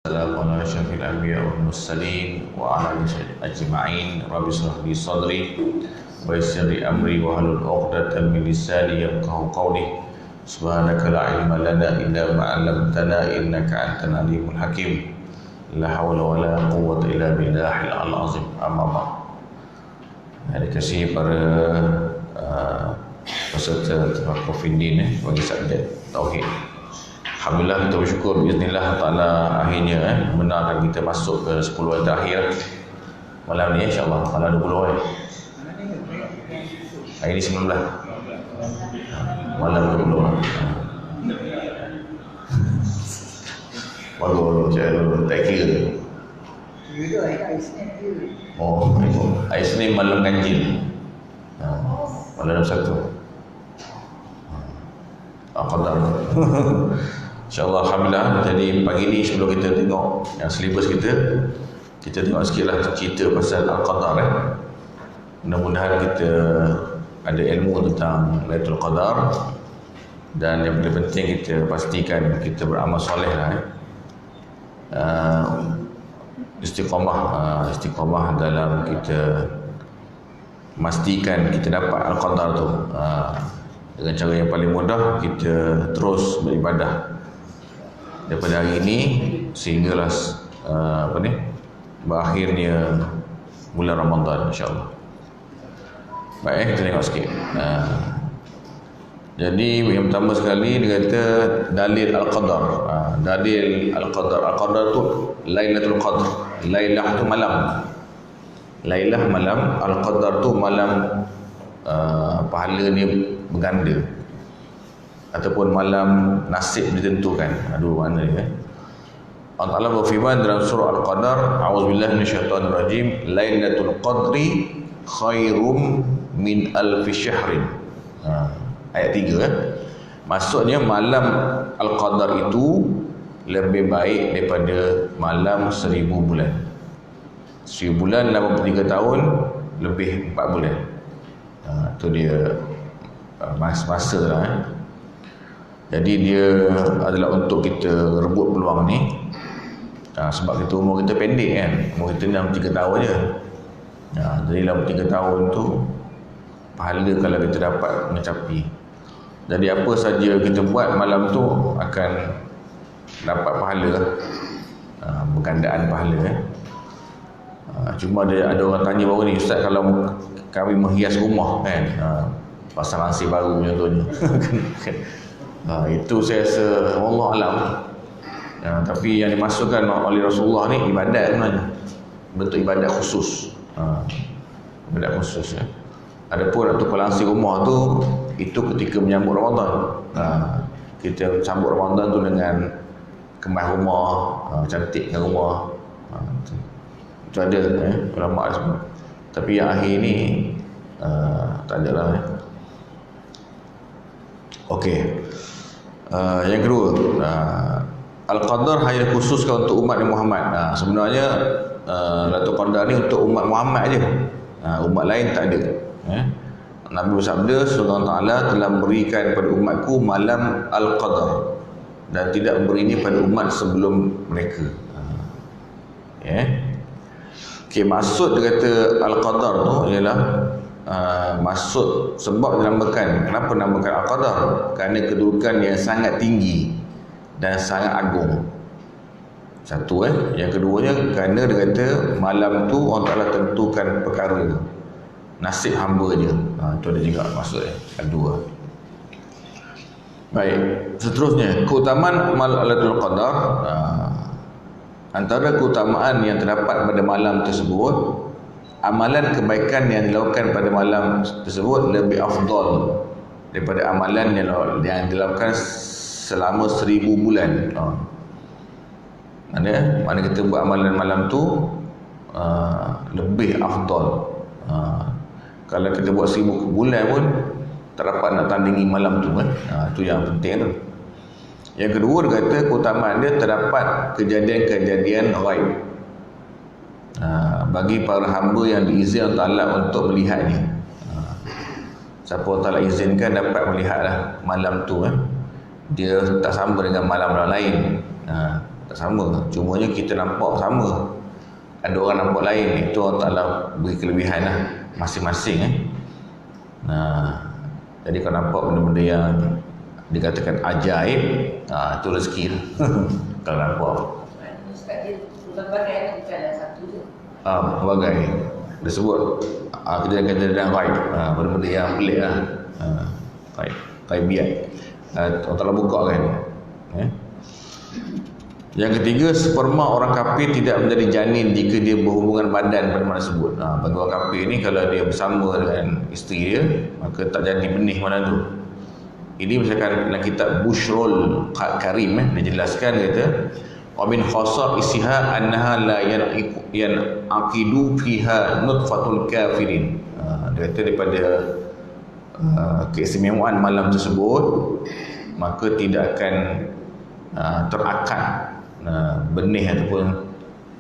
Assalamu ala syafil anbiya wal mursalin wa ala ajma'in. Rabbi shrah li sadri wa yassir li amri wa hlul 'uqdatam min lisani yafqahu qawli. Subhanaka la ilma lana illa ma 'allamtana innaka antal alimul hakim. La hawla wa la quwwata illa billahil azim. Amma ba'd. Terima kasih para peserta Tafaqquh Fiddin bagi subjek tauhid. Alhamdulillah, kita bersyukur biiznillah ta'ala akhirnya benarkan kita masuk ke 10 hari terakhir malam ni, insyaAllah malam 20 hari ni 19 malam 20 baru saya tak kira hari Isnin malam ganjil malam 21 Qadar. InsyaAllah, Alhamdulillah. Jadi pagi ni sebelum kita tengok yang silibus kita tengok sikit lah cerita pasal Al-Qadar. Mudah-mudahan kita ada ilmu tentang Lailatul Qadar, dan yang paling penting kita pastikan kita beramal soleh lah. Istiqamah dalam kita memastikan kita dapat Al-Qadar tu. Dengan cara yang paling mudah, kita terus beribadah daripada hari ini sehinggalah berakhirnya bulan Ramadan, insyaAllah. Baik, kita tengok sikit. Jadi yang pertama sekali dia kata dalil Al-Qadar. Dalil Al-Qadar. Al-Qadar tu Lailatul Qadar. Lailah tu malam. Lailah malam. Al-Qadar tu malam, pahala dia berganda ataupun malam nasib ditentukan. Aduh, mana ni Allah Ta'ala berfirman dalam surah Al-Qadar, a'udzubillahi minasyaitonirrajim, Lailatul Qadri khairum min alfi syahrin. Ayat 3 maksudnya malam Al-Qadar itu lebih baik daripada malam 1000 bulan. 1000 bulan 83 tahun lebih 4 bulan. Itu dia masa lah. Jadi dia adalah untuk kita rebut peluang ni. Sebab kita umur kita pendek kan. Umur kita 63 tahun je. Jadi dalam 3 tahun tu pahala kalau kita dapat mencapai. Jadi apa saja kita buat malam tu akan dapat pahala, bergandaan pahala. Cuma ada orang tanya baru ni, Ustaz, kalau kami menghias rumah kan, pasang langsir baru contohnya. Itu saya rasa Allah alam. Tapi yang dimasukkan oleh Rasulullah ni ibadat sebenarnya, bentuk ibadat khusus. Ibadat khusus ya. Adapun untuk langsir rumah tu, itu ketika menyambut Ramadan. Kita sambut Ramadan tu dengan kemas rumah, cantikkan rumah. Itu ada ulama semua. Tapi yang akhir ni tak ada lah. Okey. Yang kedua, Al-Qadar hanya khususkan untuk umat Muhammad. Sebenarnya Lailatul Qadar ni untuk umat Muhammad aja. Umat lain tak ada. Nabi bersabda, Allah Ta'ala telah memberikan kepada umatku malam Al-Qadar dan tidak memberi ini pada umat sebelum mereka. Okey, maksud dia kata Al-Qadar tu ialah maksud sebab dinamakan, kenapa dinamakan Al-Qadar? Kerana kedudukan yang sangat tinggi dan sangat agung. Satu yang keduanya kerana dia kata malam tu Allah Ta'ala tentukan perkara nasib hamba je. Itu ada juga maksudnya. Dua. Baik, seterusnya keutamaan Lailatul Qadar. Antara keutamaan yang terdapat pada malam tersebut, amalan kebaikan yang dilakukan pada malam tersebut lebih afdal daripada amalan yang dilakukan selama 1000 bulan. Mana kita buat amalan malam tu lebih afdal. Kalau kita buat 1000 bulan pun tak dapat nak tandingi malam tu kan. Itu yang penting tu. Yang kedua, dia kata keutamaan dia terdapat kejadian-kejadian ghaib bagi para hamba yang diizinkan Allah untuk melihatnya. Siapa Allah izinkan dapat melihatlah malam tu. Dia tak sama dengan malam lain. Tak sama. Cumanya kita nampak sama. Ada orang nampak lain. Itu Allah Ta'ala beri kelebihan lah masing-masing. Jadi kalau nampak benda-benda yang dikatakan ajaib, itu rezeki lah. Kalau nampak Ustaz, dia berbagai bukanlah satu je. Berbagai disebut kejadian-kejadian gaib, benda-benda yang pelik lah. Gaibiat Allah Ta'ala buka kan. Yang ketiga, sperma orang kafir tidak menjadi janin jika dia berhubungan badan pada mana tersebut. Bagi orang kafir ni, kalau dia bersama dengan isteri dia, maka tak jadi benih mana tu. Ini misalkan dalam kitab Bushrul Karim, dia jelaskan, kata wa min khasa isiha annaha la yanaqidu fiha nutfatul kafirin. Dia kata daripada keistimewaan malam tersebut, maka tidak akan terakad benih ataupun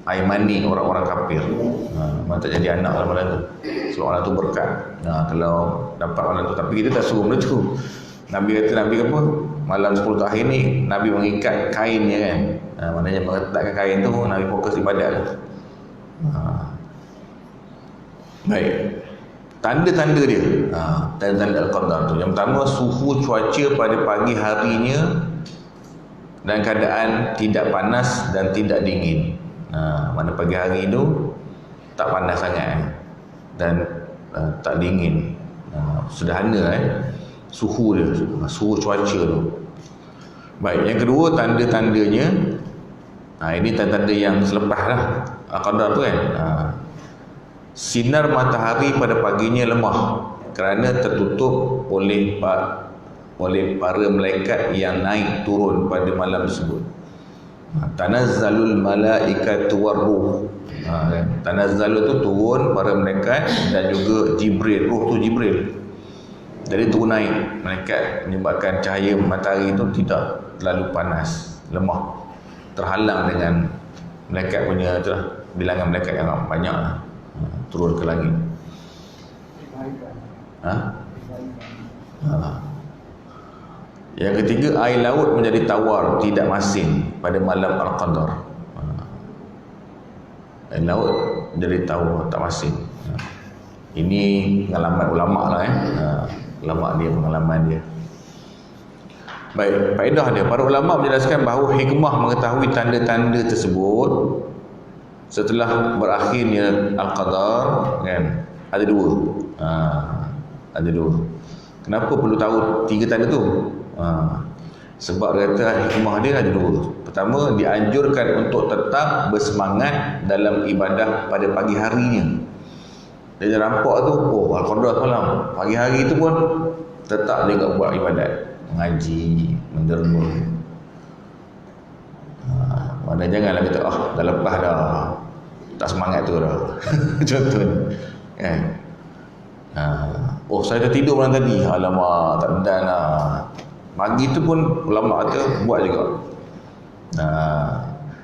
air mani orang-orang kafir. Maka tak jadi anak dalam malam tu. Sebab orang tu berkat. Kalau dapat malam tu. Tapi kita tak suruh benda tu. Nabi kata, Nabi apa? Malam 10 terakhir ni Nabi mengikat kainnya kan. Maknanya meletakkan kain tu, Nabi fokus ibadat. Baik. Tanda-tanda dia. Tanda-tanda Al-Qadar tu. Yang pertama, suhu cuaca pada pagi harinya dan keadaan tidak panas dan tidak dingin. Mana pagi hari tu tak panas sangat dan tak dingin. Sederhana suhu dia, suhu cuaca tu. Baik, yang kedua, tanda-tandanya, ini tanda-tanda yang selepas lah Al-Qadar tu kan. Sinar matahari pada paginya lemah kerana tertutup oleh para malaikat yang naik turun pada malam tersebut. Tanazzalul malaikatu warruh. Tanazzalu tu turun para malaikat dan juga Jibril. Ruh tu Jibril. Jadi turun naik malaikat, menyebabkan cahaya matahari itu tidak terlalu panas, lemah, terhalang dengan malaikat punya tu lah, bilangan malaikat yang banyak lah, turun ke langit. Yang ketiga, air laut menjadi tawar, tidak masin pada malam Al-Qadar. Air laut menjadi tawar, tak masin. Ini pengalaman ulama lah ulama dia, pengalaman dia. Baik, faedah dia. Para ulama menjelaskan bahawa hikmah mengetahui tanda-tanda tersebut setelah berakhirnya Al-Qadar kan, ada dua. Ada dua. Kenapa perlu tahu tiga tanda tu? Sebab kata hikmah dia ada dua. Pertama, dianjurkan untuk tetap bersemangat dalam ibadah pada pagi harinya. Dia nampak tu, Al-Qadar semalam, pagi hari tu pun tetap juga buat ibadat, mengaji, menderma. Mana janganlah kata, dah lepas dah, tak semangat tu dah. Contohnya kan. Saya dah tidur malam tadi, alamak, tak dan lah. Pagi tu pun ulama kata buat juga.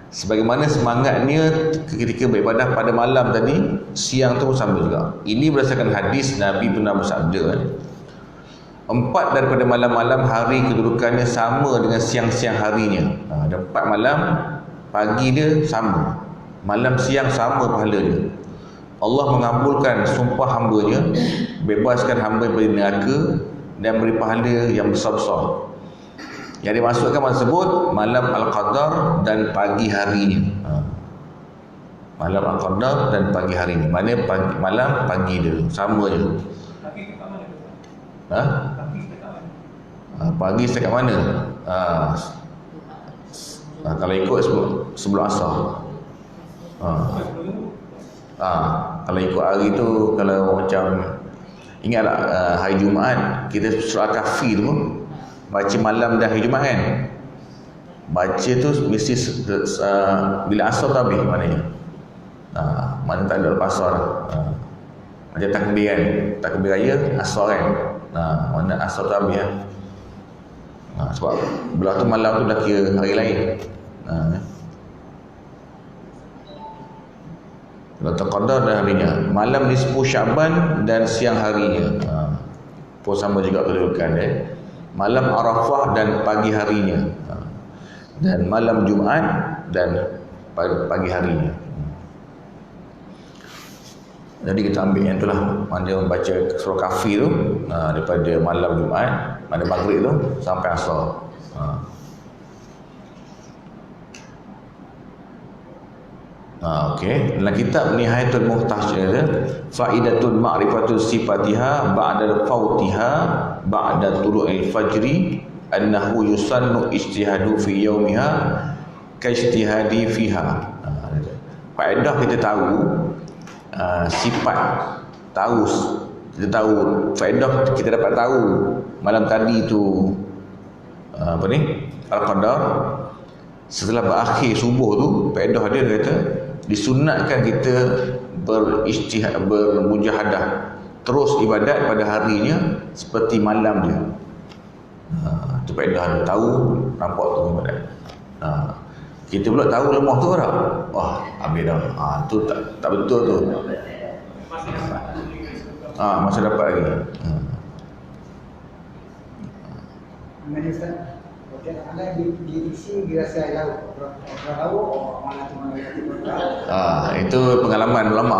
Sebagaimana semangatnya ketika beribadah pada malam tadi, siang tu pun sama juga. Ini berdasarkan hadis Nabi pernah bersabda, 4 daripada malam-malam hari kedudukannya sama dengan siang-siang harinya. Ada 4 malam, pagi dia sama, malam siang sama pahala dia. Allah mengabulkan sumpah hambanya, bebaskan hamba dari neraka dan beri pahala yang besar-besar. Yang dimasukkan malam tersebut malam Al-Qadar dan pagi harinya. Malam Al-Qadar dan pagi harinya. Mana malam pagi dia sama je. Pagi dekat mana? Pagi dekat mana? Kalau ikut sebelum asar. Kalau ikut hari tu, kalau macam ingatlah hari Jumaat kita surah Kahfi tu baca malam dan hari Jumaat kan. Baca tu mesti bila asar tu habis maknanya. Mana tak ada lepas asar. Macam takbir kan, takbir raya asar kan. Mana asar tu habis kan. Sebab belah tu malam tu dah kira hari lain. Lailatul Qadar dan harinya, malam nisfu Syaban dan siang harinya. Pun sama juga kedudukan Malam Arafah dan pagi harinya. Dan malam Jumaat dan pagi harinya. Jadi kita ambil yang itulah, mana membaca surah Kahfi tu daripada malam Jumaat, pada maghrib tu sampai asar. Okey. Dalam kitab Nihayatul Muhtaj kata, faidatun ma'rifatul sifatiha ba'da fautiha ba'da tulu'il fajri annahu yusannu ijtihadu fi yaumiha ka ijtihadi fiha. Faedah kita tahu sifat, kita tahu faedah, kita dapat tahu malam tadi tu Al-Qadar. Setelah berakhir subuh tu, faedah dia kata disunatkan kita berijtihad, bermujahadah, terus ibadat pada harinya seperti malam dia. Itu faedah dia, tahu nampak tu ibadat. Kita pula tahu lemah tu orang, wah habis dah. Tu tak betul tu. Masih dapat lagi. Mana Ustaz? Okey, anda di sini dirasa lauk. Lauk mana tu mana Itu pengalaman ulama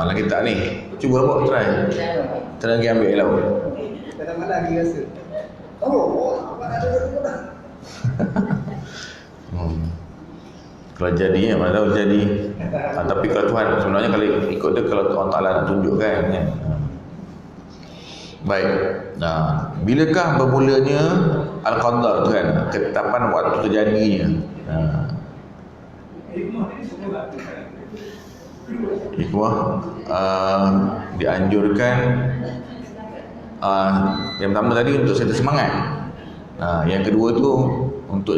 lagi tak ni. Cuba buat try. Lagi ambil lauk. Kadang-kadang lagi rasa. Apa ada tu? Kalau jadi mana tahu jadi. Tapi kalau Tuhan sebenarnya kalau ikut dia, kalau Tuhan Ta'ala nak tunjukkan kan. Baik. Bilakah bermulanya Al-Qadar tu kan, ketetapan waktu terjadinya. Hikmah dianjurkan yang pertama tadi untuk saya semangat. Yang kedua tu untuk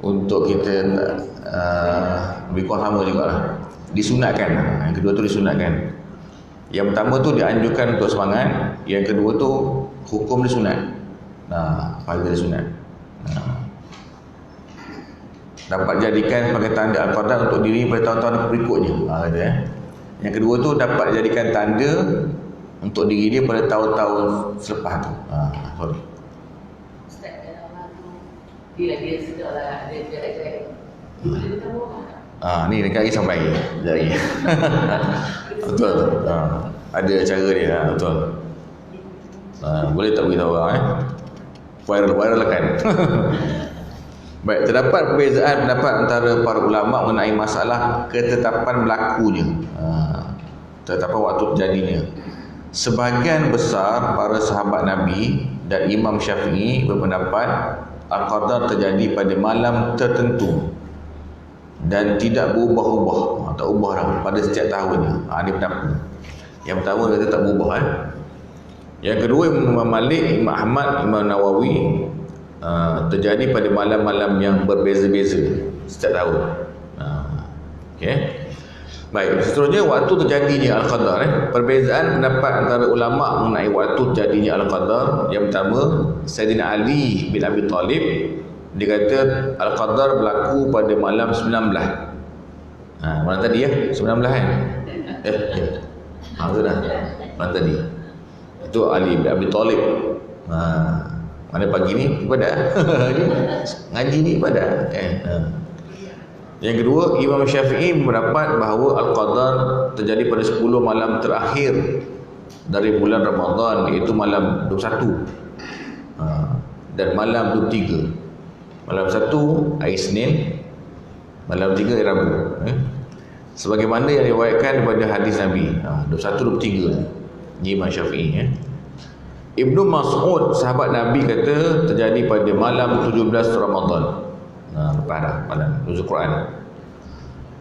untuk kita lebih kurang sama jugalah, disunatkan. Yang kedua tu disunatkan. Yang pertama tu dianjurkan untuk semangat, yang kedua tu hukum dia sunat. Pahala dia sunat. Dapat jadikan sebagai tanda Al-Qadar untuk diri pada tahun-tahun berikutnya. Yang kedua tu dapat jadikan tanda untuk diri dia pada tahun-tahun selepas tu. Sorry. Ustaz, kalau orang tu dia sudah lah ada jelek-jelek. Dia tahu orang. Ni dekat lagi sampai lagi. Betul. Ada cara dia, betul. Boleh tak beritahu orang viral kan. Baik, terdapat perbezaan pendapat antara para ulama mengenai masalah ketetapan berlakunya, ketetapan waktu terjadinya. Sebahagian besar para sahabat Nabi dan Imam Syafi'i berpendapat Al-Qadar terjadi pada malam tertentu dan tidak berubah-ubah, tak ubah dah pada setiap tahunnya. Ini pendapat. Yang pertama dia tak berubah. Yang kedua Imam Malik, Imam Ahmad, Imam Nawawi, terjadi pada malam-malam yang berbeza-beza setiap tahun. Okey. Baik, seterusnya waktu terjadinya Al-Qadar. Perbezaan pendapat antara ulama mengenai waktu terjadinya Al-Qadar. Yang pertama, Sayyidina Ali bin Abi Talib, dia kata Al-Qadar berlaku pada malam 19. Mana tadi ya? 19 kan? Itu dah. Mana tadi? Itu Ali bin Abi Talib. Mana pagi ni ibadah. Ngaji ni ibadah. Yang kedua, Imam Syafi'i berpendapat bahawa Al-Qadar terjadi pada 10 malam terakhir dari bulan Ramadan, iaitu malam 21 dan malam 23. Malam 1 hari Isnin, malam 3 hari Rabu. Sebagaimana yang diriwayatkan daripada hadis Nabi 21-23 ni Imam Syafi'i. Ibnu Mas'ud sahabat Nabi kata terjadi pada malam 17 Ramadan. Lepas dah malam nuzul Quran.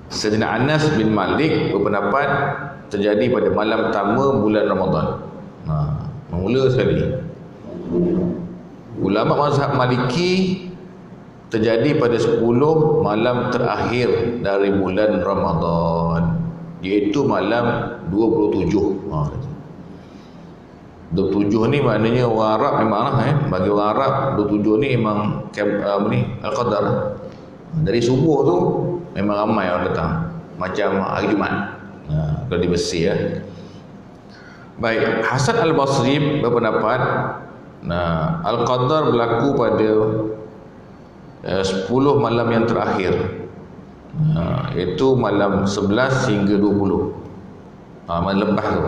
Sayyidina Anas bin Malik berpendapat terjadi pada malam pertama bulan Ramadan. Mula sekali. Ulama mazhab Maliki terjadi pada 10 malam terakhir dari bulan Ramadan, iaitu malam 27. 27 ni maknanya orang Arab memang bagi orang Arab 27 ni memang Al-Qadar. Dari subuh tu memang ramai orang datang, macam hari Jumaat. Kalau di Mesir Baik, Hasan Al-Basri berpendapat Al-Qadar berlaku pada 10 malam yang terakhir, iaitu malam 11 hingga 20, malam lepas tu,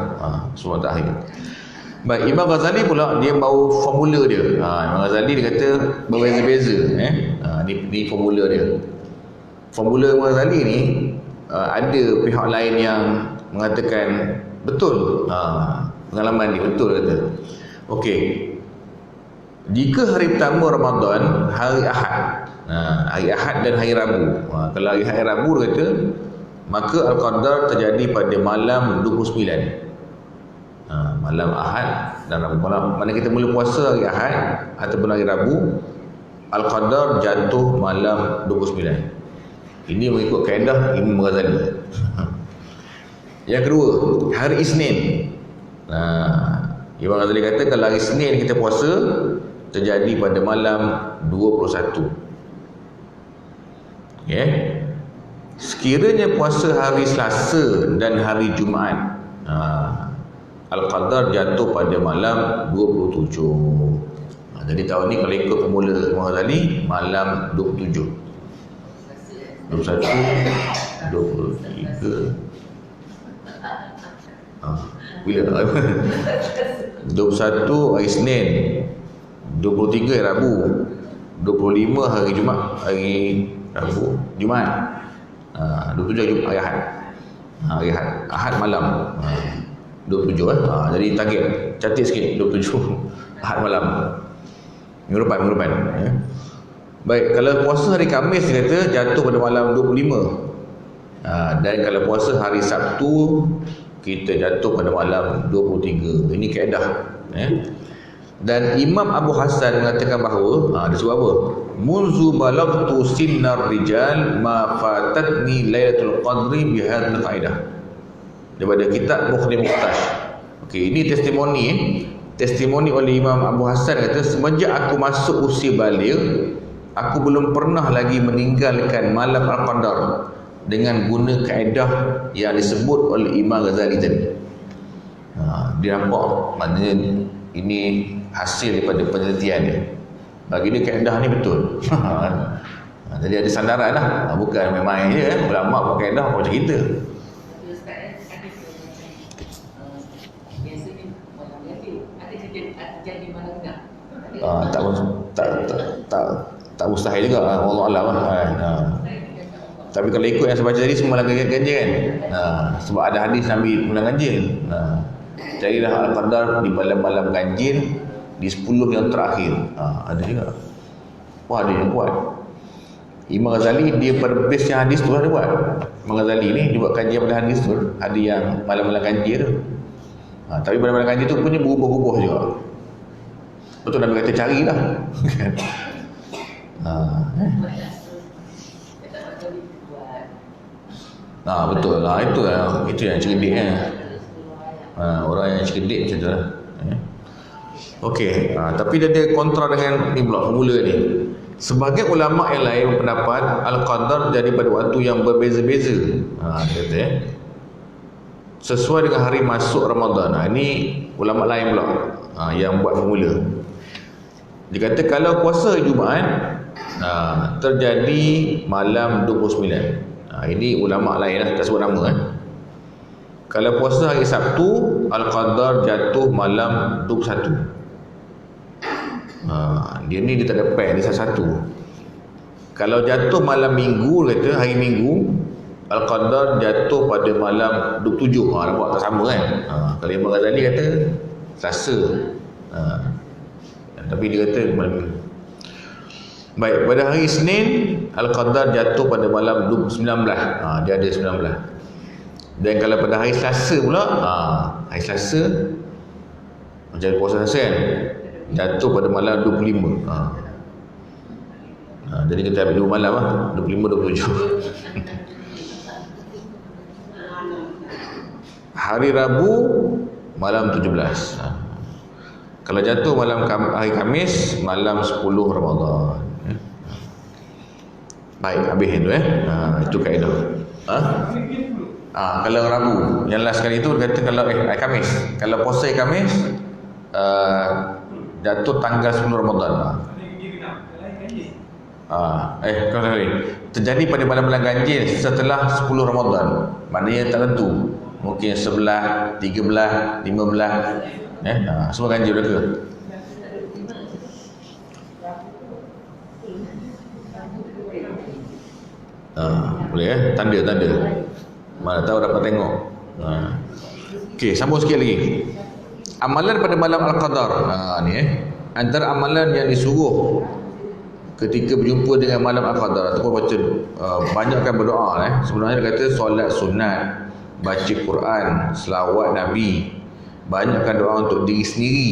semua terakhir. Baik, Imam Ghazali pula dia bawa formula dia. Imam Ghazali dia kata berbeza-beza. Ni formula dia. Formula Imam Ghazali ni ada pihak lain yang mengatakan betul. Pengalaman ni betul kata. Okey. Jika hari pertama Ramadan hari Ahad, hari Ahad dan hari Rabu. Kalau hari Rabu kata, maka Al-Qadar terjadi pada malam 29. Malam Ahad dan Rabu. Mana kita mula puasa hari Ahad ataupun hari Rabu, Al-Qadar jatuh malam 29. Ini mengikut kaedah Imam Ghazali. Yang kedua, hari Isnin. Imam Ghazali kata kalau hari Isnin kita puasa terjadi pada malam 21. Okay. Sekiranya puasa hari Selasa dan hari Jumaat, Al-Qadar jatuh pada malam 27. Jadi tahun ni kalau ikut formula Imam Ghazali, malam 27, 21, 23. Bila? 21 hari Isnin, 23 hari Rabu, 25 hari Jumaat, Jumaat, 27 hari Ahad. Hari Ahad malam 27 jadi target cantik sikit 27 Ahad malam minggu depan. Baik, kalau puasa hari Khamis dia kata jatuh pada malam 25. Dan kalau puasa hari Sabtu kita jatuh pada malam 23. Ini kaedah. Dan Imam Abu Hasan mengatakan bahawa dia sebut apa? Munzu balagtu sinnar rijal ma fatatni lailatul qadri bihadzal faedah. Daripada kitab Mukhni Mukhtash. Okey, ini testimoni testimoni oleh Imam Abu Hasan kata, semenjak aku masuk usia baligh, aku belum pernah lagi meninggalkan malam Al-Qadar dengan guna kaedah yang disebut oleh Imam Ghazali tadi. Dia nampak maknanya ini hasil daripada penelitian dia. Bagi dia kaedah ni betul. Jadi ada sandaran lah. Bukan memang je ulama buat kaedah macam kita. Tak mustahil juga, Allah Alam lah. Tapi kalau ikut yang saya baca tadi semua malam ganjil kan. Sebab ada hadis Nabi malam ganjil. Carilah Al-Qadar di malam-malam ganjil, di 10 yang terakhir. Ada juga. Wah, ada yang buat. Imam Ghazali dia perbase yang hadis tu lah dia buat. Imam Ghazali ni dia buat kajian pada hadis tu. Ada yang malam-malam ganjil tu. Tapi malam-malam ganjil tu punya berubah-ubah juga. Betul Nabi kata carilah. Betul lah, itu yang cerdik kan. Orang yang cerdik macam tu lah. Okey, tapi dia ada kontra dengan ni pula formula ni. Sebagai ulama yang lain berpendapat Al-Qadar jadi pada waktu yang berbeza-beza. Kata sesuai dengan hari masuk Ramadan. Ini ulama lain pula yang buat formula. Dia kata kalau puasa Jumaat terjadi malam 29. Ini ulama lain lah, tak sebut nama Kalau puasa hari Sabtu, Al-Qadar jatuh malam 21. Dia ni dia tak ada pair, dia satu. Kalau jatuh malam Minggu, kata hari Minggu, Al-Qadar jatuh pada malam 27. Nampak tak sama kan? Kalau Imam Ghazali kata Selasa. Tapi dia kata malam Minggu. Baik, pada hari Isnin Al-Qadar jatuh pada malam 19. Dia ada 19. Dan kalau pada hari Selasa pula, hari Selasa macam puasa Selasa kan, jatuh pada malam 25. Jadi kita ambil 2 malam 25 27. Hari Rabu malam 17. Kalau jatuh malam hari Khamis malam 10 Ramadan. Baik, habis itu itu kaedah. Kalau Rabu, yang last kali itu kata kalau hari Khamis, kalau puasa hari Khamis jatuh tanggal 10 Ramadan. terjadi pada malam-malam ganjil setelah 10 Ramadan. Maknanya tak tentu. Mungkin 11, 13, 15. Semua ganjil ke? Boleh tanda. Mana tahu dapat tengok. Okey, sambung sikit lagi. Amalan pada malam Al-Qadar. Antara amalan yang disuruh ketika berjumpa dengan malam Al-Qadar ataupun baca banyakkan berdoa. Sebenarnya dia kata solat sunat, baca Quran, selawat Nabi, banyakkan doa untuk diri sendiri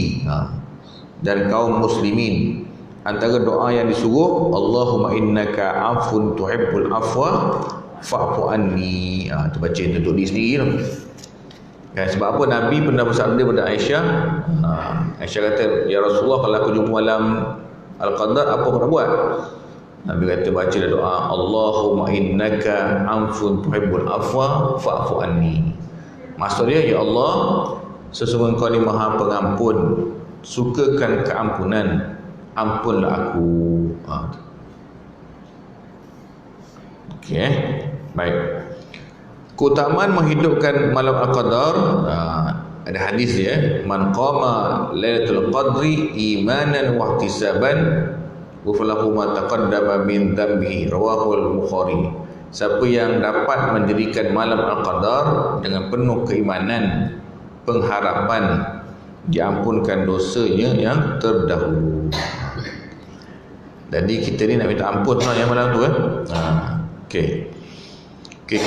dan kaum muslimin. Antara doa yang disuruh, Allahumma innaka afun tuhibbul afwa fa'fu anni. Itu baca untuk diri sendiri tu. Kan, sebab apa Nabi pernah bersabda pada Aisyah. Aisyah kata, ya Rasulullah, kalau aku jumpa malam Al-Qadar, apa aku nak buat? Nabi kata, baca doa Allahumma innaka afun tuhibbul afwa fa'fu anni. Maksudnya, ya Allah, sesungguhnya Kau ni Maha Pengampun, sukakan keampunan, ampunlah aku. Okey, baik. Keutamaan menghidupkan malam Al-Qadar, ada hadis dia, man qama lailatul qadri imanan wa ihtisaban ghufira ma taqaddama min dhanbihi, rawahu al-Bukhari. Siapa yang dapat mendirikan malam Al-Qadar dengan penuh keimanan, pengharapan diampunkan dosanya yang terdahulu. Jadi kita ni nak minta ampun lah yang malam tu Okey,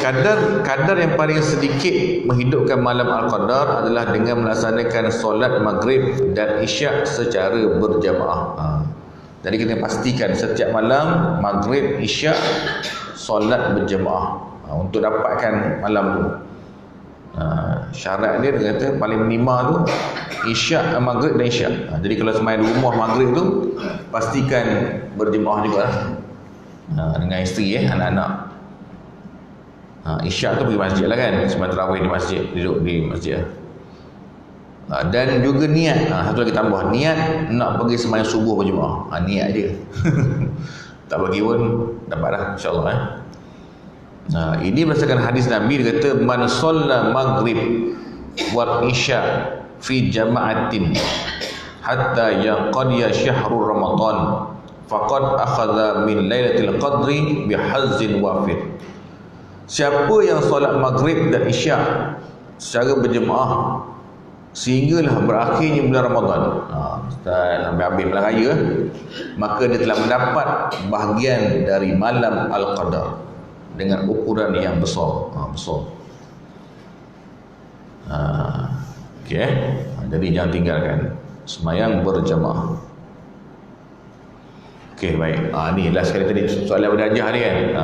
kadar yang paling sedikit menghidupkan malam Al-Qadar adalah dengan melaksanakan solat maghrib dan isyak secara berjamaah. Jadi kita pastikan setiap malam maghrib, isyak solat berjamaah untuk dapatkan malam tu. Syarat dia kata paling minima tu isyak, maghrib dan isyak. Jadi kalau sembahyang di rumah maghrib tu pastikan berjemaah juga dengan isteri anak-anak. Isyak tu pergi masjid lah kan, sembahyang tarawih di masjid, duduk di masjid. Dan juga niat, satu lagi tambah, niat nak pergi sembahyang subuh berjemaah. Niat je. Tak bagi pun dapat dah, insyaAllah. Ini berdasarkan hadis Nabi, dia kata man shalla maghrib wal isya fi jama'atin hatta yanqadiya syahrul ramadan faqad akhadha min lailatul qadri bihazzin wafir. Siapa yang solat maghrib dan isyak secara berjemaah sehinggalah berakhirnya bulan Ramadan, sampai habis bulan raya, maka dia telah mendapat bahagian dari malam Al-Qadar dengan ukuran yang besar. Okey, jadi jangan tinggalkan sembahyang berjamaah. Okey, baik. Ni last sekali tadi soalan berdajah ni kan. Ni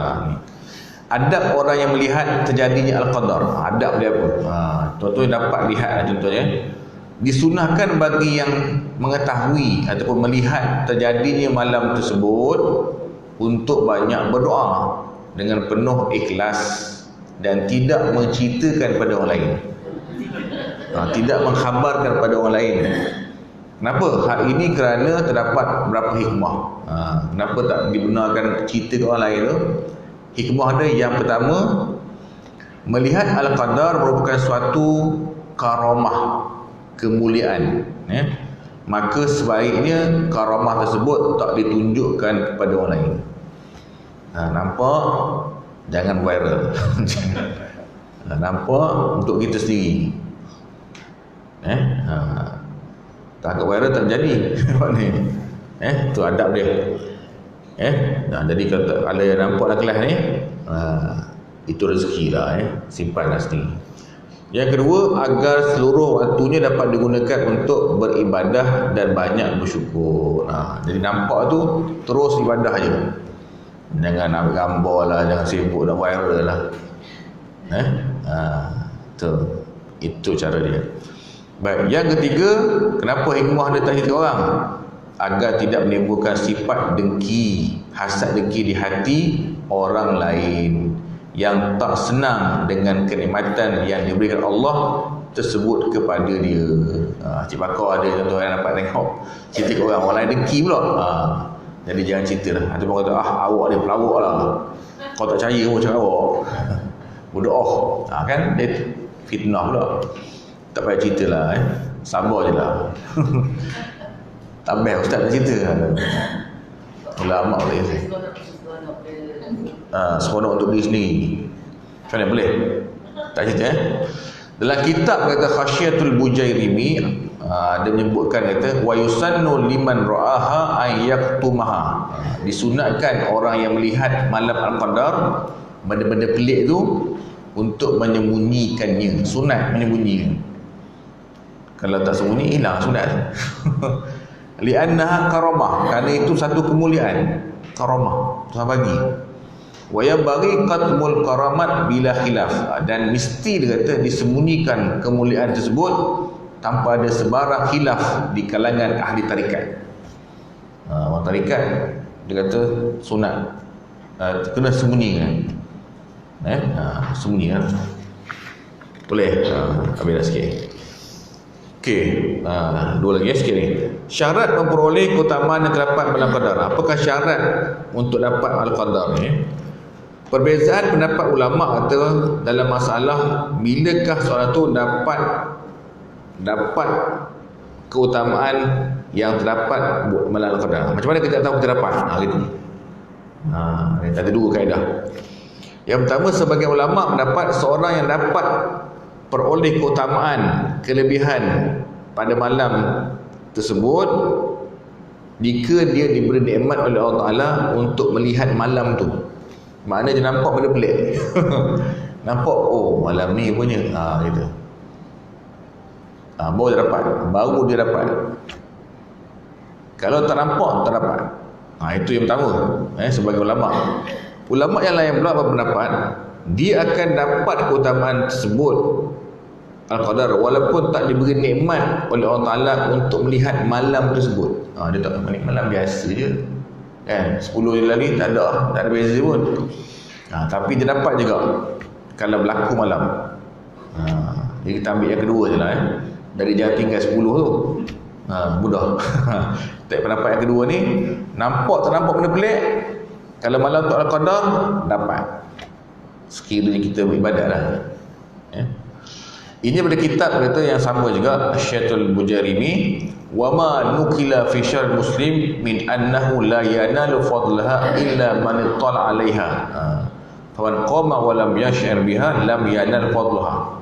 adab orang yang melihat terjadinya Al-Qadar. Adab dia apa? Tuan-tuan dapat lihat contohnya, disunahkan bagi yang mengetahui ataupun melihat terjadinya malam tersebut untuk banyak berdoa dengan penuh ikhlas dan tidak menceritakan pada orang lain. Tidak mengkhabarkan pada orang lain. Kenapa? Hal ini kerana terdapat beberapa hikmah. Kenapa tak dibenarkan cerita ke orang lain tu? Hikmah dia yang pertama, melihat Al-Qadar merupakan suatu karamah, kemuliaan. Maka sebaiknya karamah tersebut tak ditunjukkan kepada orang lain. Nampak? Jangan viral. Nampak untuk kita sendiri. Takut viral tak jadi. Tu adab dia. Jadi kalau ada yang nampak dalam kelas ni, itu rezeki lah. Simpanlah sendiri. Yang kedua, agar seluruh waktunya dapat digunakan untuk beribadah dan banyak bersyukur. Jadi nampak tu terus ibadah je. Jangan nak gambar lah, jangan sibuk nak viral lah. Itu cara dia. Baik, yang ketiga, kenapa hikmah dia tak cerita orang? Agar tidak menimbulkan sifat dengki, hasad dengki di hati orang lain yang tak senang dengan kenikmatan yang diberikan Allah tersebut kepada dia. Cik Bakar ada contoh yang dapat tengok cerita ke orang lain dengki pula. Jadi jangan cerita lah. Ada orang kata, awak ni pelawak lah. Kau tak percaya pun cakap awak. Bodoh. Kan? Dia fitnah pula. Tak payah cerita lah. Sabar je lah. Tak payah ustaz nak cerita. Ulama boleh. Seronok untuk diri sendiri. Macam mana boleh? Tak cerita Dalam kitab kata Khasyiatul Bujairimi, dia menyebutkan kata wa yusannu liman ra'aha ay yaktumaha. Disunatkan orang yang melihat malam al-qadar, benda-benda pelik tu, untuk menyembunyikannya. Sunat menyembunyikan. Kalau tak sembunyi hilang sunat. Li'annaha karamah, kerana itu satu kemuliaan. Karamah, Tuhan bagi. Wa yabghi qatmul karamat bila khilaf, dan mesti dia kata disembunyikan kemuliaan tersebut tanpa ada sebarang khilaf di kalangan ahli tarikat. Orang tarikat dia kata sunat kena sembunyikan. Sembunyikan. Boleh. Habis dah sikit. Okey, dua lagi sikit ni. Syarat memperoleh keutamaan yang terdapat dalam qadar. Apakah syarat untuk dapat al-qadar ni? Perbezaan pendapat ulama kata dalam masalah bilakah seorang tu dapat keutamaan yang terdapat dalam al-qadar. Macam mana kita tahu kita dapat? Gitu. Ada dua kaedah. Yang pertama, sebagai ulama mendapat seorang yang dapat peroleh keutamaan, kelebihan pada malam tersebut jika dia diberi nikmat oleh Allah Ta'ala untuk melihat malam tu. Maknanya dia nampak benda pelik. Nampak, malam ni punya gitu. Baru dia dapat. Kalau tak nampak, tak dapat. Itu yang pertama. Sebagai ulama. Ulama yang lain pula berpendapat dia akan dapat keutamaan tersebut al-qadar walaupun tak diberi nikmat oleh Allah Ta'ala untuk melihat malam tersebut. Dia tak menikmati malam biasa je kan, 10 hari lagi tak ada beza pun. Tapi dia dapat juga kalau berlaku malam. Jadi kita ambil yang kedua je lah. Dari jangan tinggal 10 tu mudah. Tak pendapat yang kedua ni, nampak tak nampak benda pelik, kalau malam tu al-qadar dapat, sekiranya kita beribadat lah. Ini pada kitab kata yang sama juga, Khasyiatul Bujairimi, wa ma nukila fi syarh muslim min annahu la yanalu fadlaha illa man ittala 'alaiha. Faman qama wa lam yash'ar biha lam yanal fadlaha.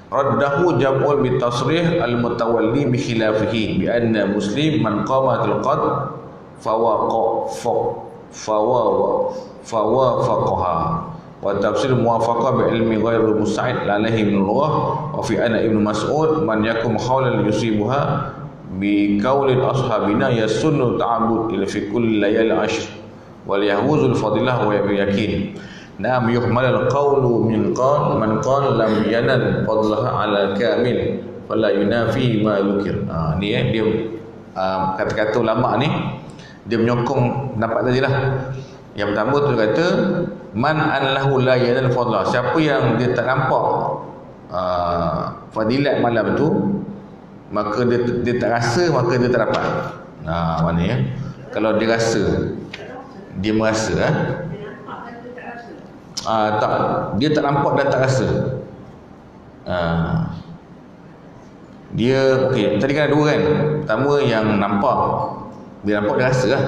Raddahu jam'ul bitasrih al-mutawalli bi khilafihi bi anna muslim man qama al-qadr fawafaqaha. Wa tafsir muwafaqah bi ilmi ghairul musta'id alaihi min Allah wa fi anna ibnu Mas'ud man yakum khawlan yusibuha bi qaulil ashabina yasunnu ta'abbud ila fi kulli layal ashr wal yahuzul fadilah wa yakin. Nam yuhmal al-qawlu min qan man qala lam yanal fadlaha ala kamil fala yunafi ma yukir. Ni dia kata-kata ulama ni dia menyokong pendapat tadi lah. Yang pertama tu kata man anlahu la yanal fadlah, siapa yang dia tak nampak fadilat malam tu, maka dia tak rasa, maka dia tak dapat. Maknanya kalau dia rasa, dia merasa tak, dia tak nampak dan tak rasa. Dia okey, tadi kan ada dua kan. Pertama yang nampak, dia nampak, dia rasa lah.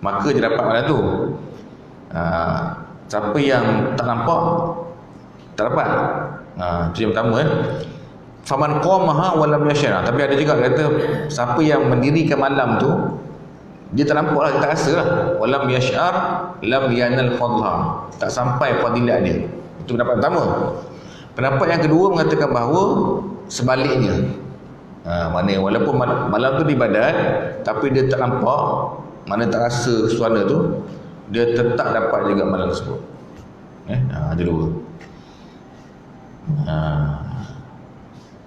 Maka dia dapat malam tu. Siapa yang tak nampak, tak dapat. Itu yang pertama faman qamaha wa lam yashar. Tapi ada juga kata siapa yang mendirikan malam tu, dia tak nampak lah, dia tak rasa lah. Walam yash'ar lam yanal fadlah, tak sampai fadilat dia. Itu pendapat pertama. Pendapat yang kedua mengatakan bahawa sebaliknya. Maknanya walaupun malam tu ibadat, tapi dia tak nampak, mana tak rasa suara tu, dia tetap dapat juga malam tersebut. Ada dua.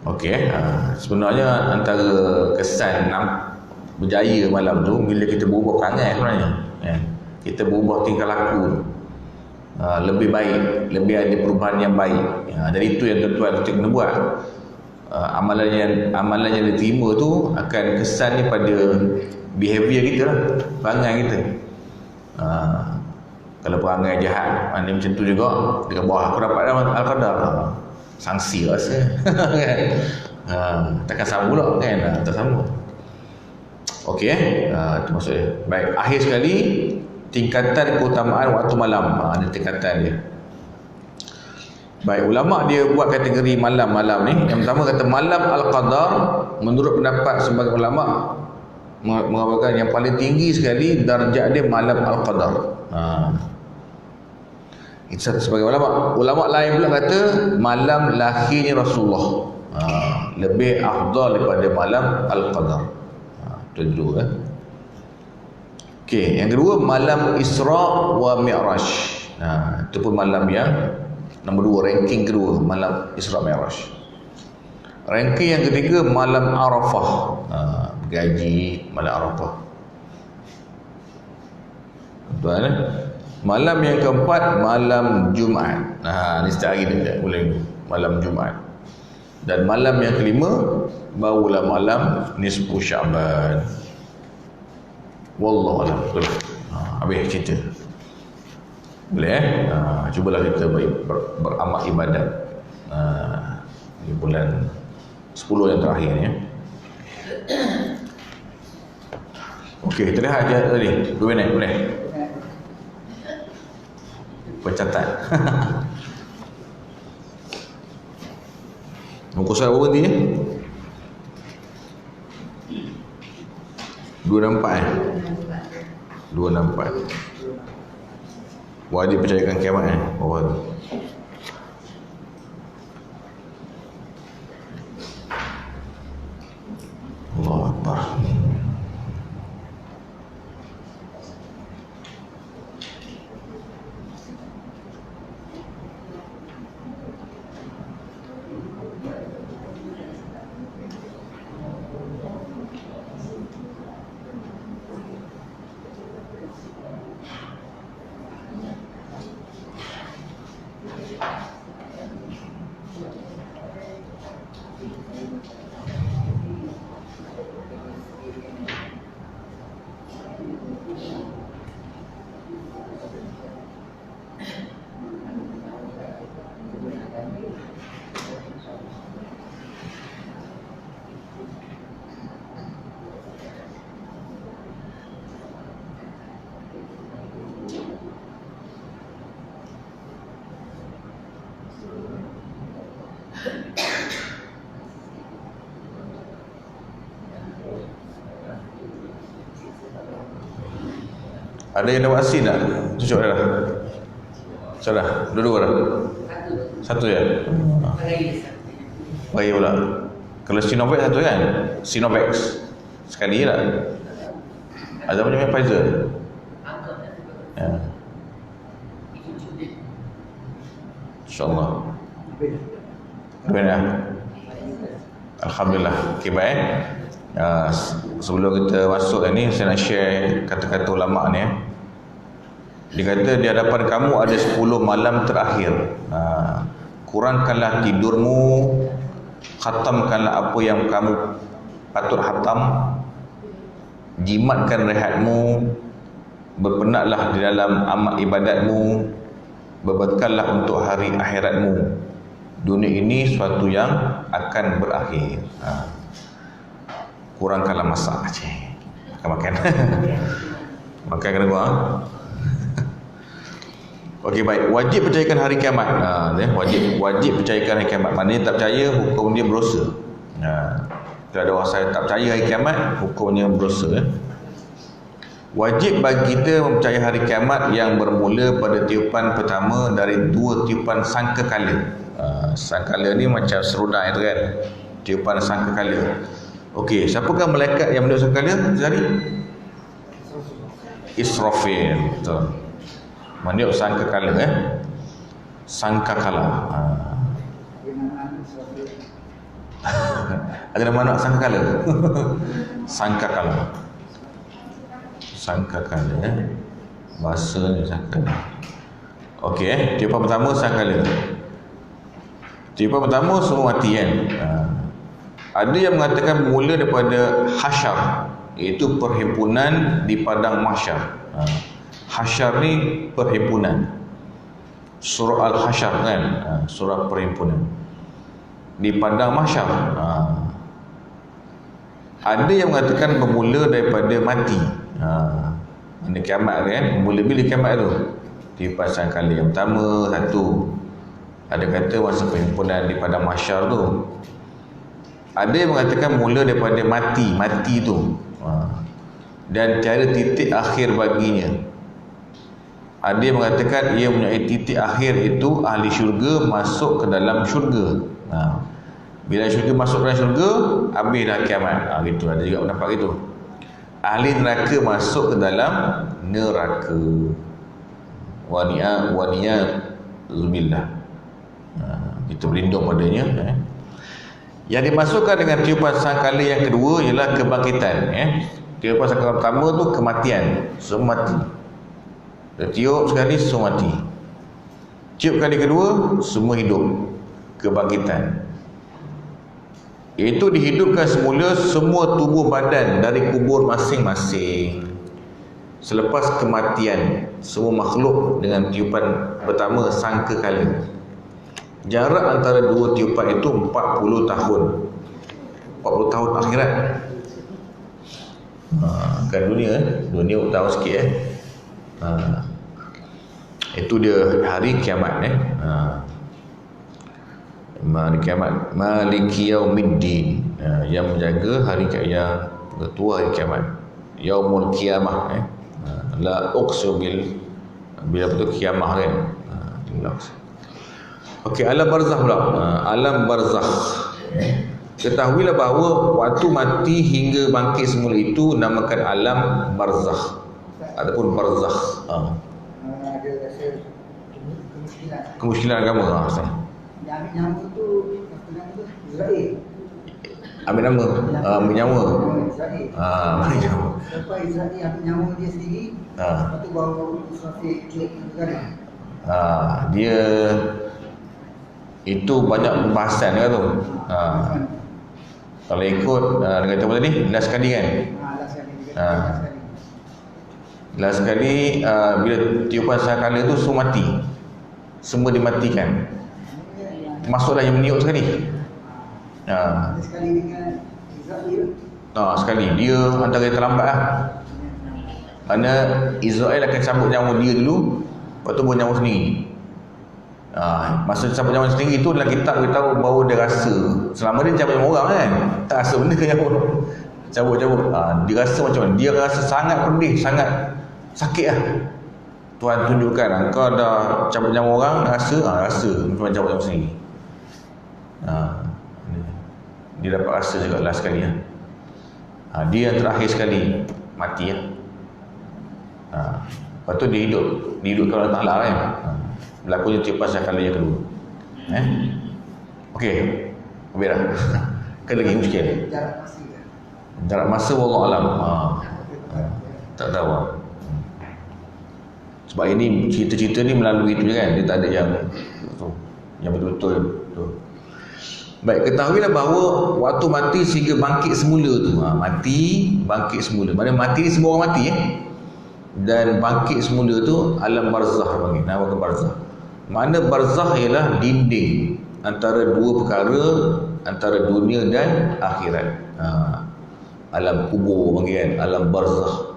Okey. Sebenarnya antara kesan berjaya malam tu bila kita berubah perangai sebenarnya. Kita berubah tingkah laku, lebih baik, lebih ada perubahan yang baik. Dari itu yang tuan-tuan kita kena buat. Amalan yang diterima tu akan kesan ni pada behavior kita lah, perangai kita. Kalau perangai jahat, mana macam tu juga, dekat bawah aku dapat Al-Qadar, sanksi rasa. Takkan sama pula kan, tak sama. Okey, itu maksudnya. Baik, akhir sekali, tingkatan keutamaan waktu malam. Ada tingkatan dia. Baik, ulama dia buat kategori malam-malam ni. Yang pertama kata malam Al-Qadar, menurut pendapat sebagian ulama mengatakan yang paling tinggi sekali darjat dia malam Al-Qadar. Itu sebagai ulama. Ulama lain pula kata malam lahirnya Rasulullah. Lebih afdal daripada malam Al-Qadar. Itu dulu Okey, yang kedua malam Isra wa Mi'raj. Itu pun malam yang nombor 2, ranking kedua, malam Isra Mi'raj. Ranking yang ketiga malam Arafah. Gaji malam Arafah. Tuan, malam yang keempat malam Jumaat. Ni setiap hari dia boleh malam Jumaat. Dan malam yang kelima barulah malam nisfu Syaban. Wallahu a'lam. Habis cerita. Boleh cubalah kita beramal ibadat di bulan 10 yang terakhir ni. Okey, kita lihat je tadi 2 minit boleh. Pencatat. Muka surat berapa nanti 264 264. Wajib percayakan kiamat bawah tu. Allahu Akbar. Ada yang dapat asin tak? Cucuk dah. Sudah, dua-dua dah. Satu ya? Bagi pula. Kalau Sinovac satu kan? Sinovac sekali je lah. Ada macam Pfizer. Ya. InsyaAllah. Benar. Alhamdulillah. Okay, baik. Sebelum kita masuk ni, saya nak share kata-kata ulama' ni. Dia kata di hadapan kamu ada 10 malam terakhir. Kurangkanlah tidurmu, khatamkanlah apa yang kamu patut khatam, jimatkan rehatmu, berpenatlah di dalam amal ibadatmu, berbekallah untuk hari akhiratmu. Dunia ini suatu yang akan berakhir. Kurangkanlah masak makan makan kena kurang. Okey, baik. Wajib percayakan hari kiamat. Wajib percayakan hari kiamat. Maknanya tak percaya, hukum dia berdosa. Kalau ada orang saya tak percaya hari kiamat, hukumnya berdosa. Wajib bagi kita mempercayai hari kiamat yang bermula pada tiupan pertama dari 2 tiupan sangkakala. Sangkakala ni macam serudai tu kan, tiupan sangkakala. Okey, siapakah malaikat yang meniup sangkakala sehari? Israfil. Betul. Meniup sangkakala sangkakala. Ada nama anak sangkakala? Sangkakala. Sangkakala bahasa ni sangkakala. Okey, tiupan pertama sangkakala. Tiupan pertama semua mati kan. Ada yang mengatakan mula daripada hasyar. iaitu perhimpunan di padang mahsyar. Hasyar ni perhimpunan. Surah Al-Hasyar kan, surah perhimpunan di padang mahsyar. Ada yang mengatakan bermula daripada mati. Ini kiamat kan, mula bila kiamat tu? Tiupan sangkala yang pertama satu. Ada kata masa perhimpunan di padang mahsyar tu. Ada yang mengatakan mula daripada mati tu. Dan tiada titik akhir baginya. Ada yang mengatakan ia mempunyai titik akhir, itu ahli syurga masuk ke dalam syurga. Bila syurga masuk ke dalam syurga, habis dah kiamat. Gitu, ada juga pendapat gitu. Ahli neraka masuk ke dalam neraka. Wani'a zubillah. Kita berlindung padanya. Yang dimasukkan dengan tiupan sangkala yang kedua ialah kebangkitan. Tiupan sangkala pertama tu kematian, semua mati. Dah tiup sekali, semua mati. Tiup kali kedua, semua hidup. Kebangkitan, iaitu dihidupkan semula semua tubuh badan dari kubur masing-masing. Selepas kematian semua makhluk dengan tiupan pertama sangkakala. Jarak antara dua tiupan itu 40 tahun. 40 tahun akhirat. Kan dunia tahun sikit itu dia hari kiamat hari kiamat, Maliki Yaumiddin, yang menjaga hari kiamat, ketua hari kiamat, Yaumul Qiyamah. La uqsu bila betul kiamah kan. Okey, alam barzakh pula. Alam barzakh. Ketahuilah bahawa waktu mati hingga bangkit semula itu namakan alam barzakh ataupun barzakh. Ada rasa Kemusykilan agama. yang ambil nama tu, apa nama tu? Israel. Ambil nama, ambil nyawa. Israel. Ambil nyawa. Lepas Israel ambil nyawa dia sendiri, lepas tu baru Israel culik negara. Dia itu banyak pembahasan kan tu. Kalau ikut dia kata apa tadi? Last sekali kan? Last sekali bila tiupan sangkala tu semua mati. Semua dimatikan. Masuklah yang meniup sekali. Sekali dengan Israel. Sekali. Dia antara yang terlambat lah. Kerana Israel akan cabut nyawa dia dulu, lepas tu baru nyawa sendiri. Masa cabut nyawa sendiri tu dalam kitab beritahu bahawa dia rasa. Selama dia cabut nyawa orang kan, tak rasa benda ke nyawa. Cabut-cabut. Dia rasa macam mana? Dia rasa sangat pedih, sangat sakit lah. Tuhan tunjukkan kau dah cabut nyawa orang, rasa macam cabut nyawa sendiri. Dia dapat rasa juga last sekali lah. Dia yang terakhir sekali mati lah. Lepas tu dia hidupkan Allah Ta'ala kan. Berlakunya tiupan sangkala yang kedua. Okey, habis dah. Kan lagi muskil. Jarak masa wallahu alam. Tak tahu lah. Sebab ini cerita-cerita ni melalui itu je kan. Dia tak ada yang betul-betul tu. Baik, ketahuilah bahawa waktu mati sehingga bangkit semula tu. Mati, bangkit semula. Maksudnya mati ni semua orang mati Dan bangkit semula tu alam barzakh panggil. Nama barzakh. Mana barzakh ialah dinding antara dua perkara, antara dunia dan akhirat. Alam kubur panggil kan, alam barzakh.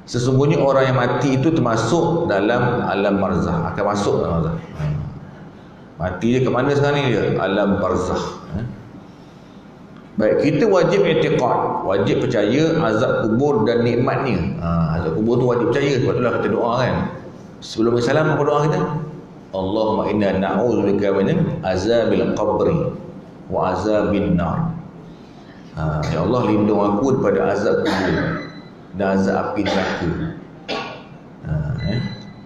Sesungguhnya orang yang mati itu termasuk dalam alam barzakh, akan masuk dalam barzakh. Mati dia ke mana sekarang ni dia? Alam barzakh. Baik, kita wajib i'tiqad, wajib percaya azab kubur dan nikmatnya. Azab kubur tu wajib percaya, sebab itulah kita doa kan. Sebelum salam apa doa kita? Allahumma inna na'udzubika min azabil qabri wa azabin nar. Ya Allah, lindung aku daripada azab kubur dan azab api neraka.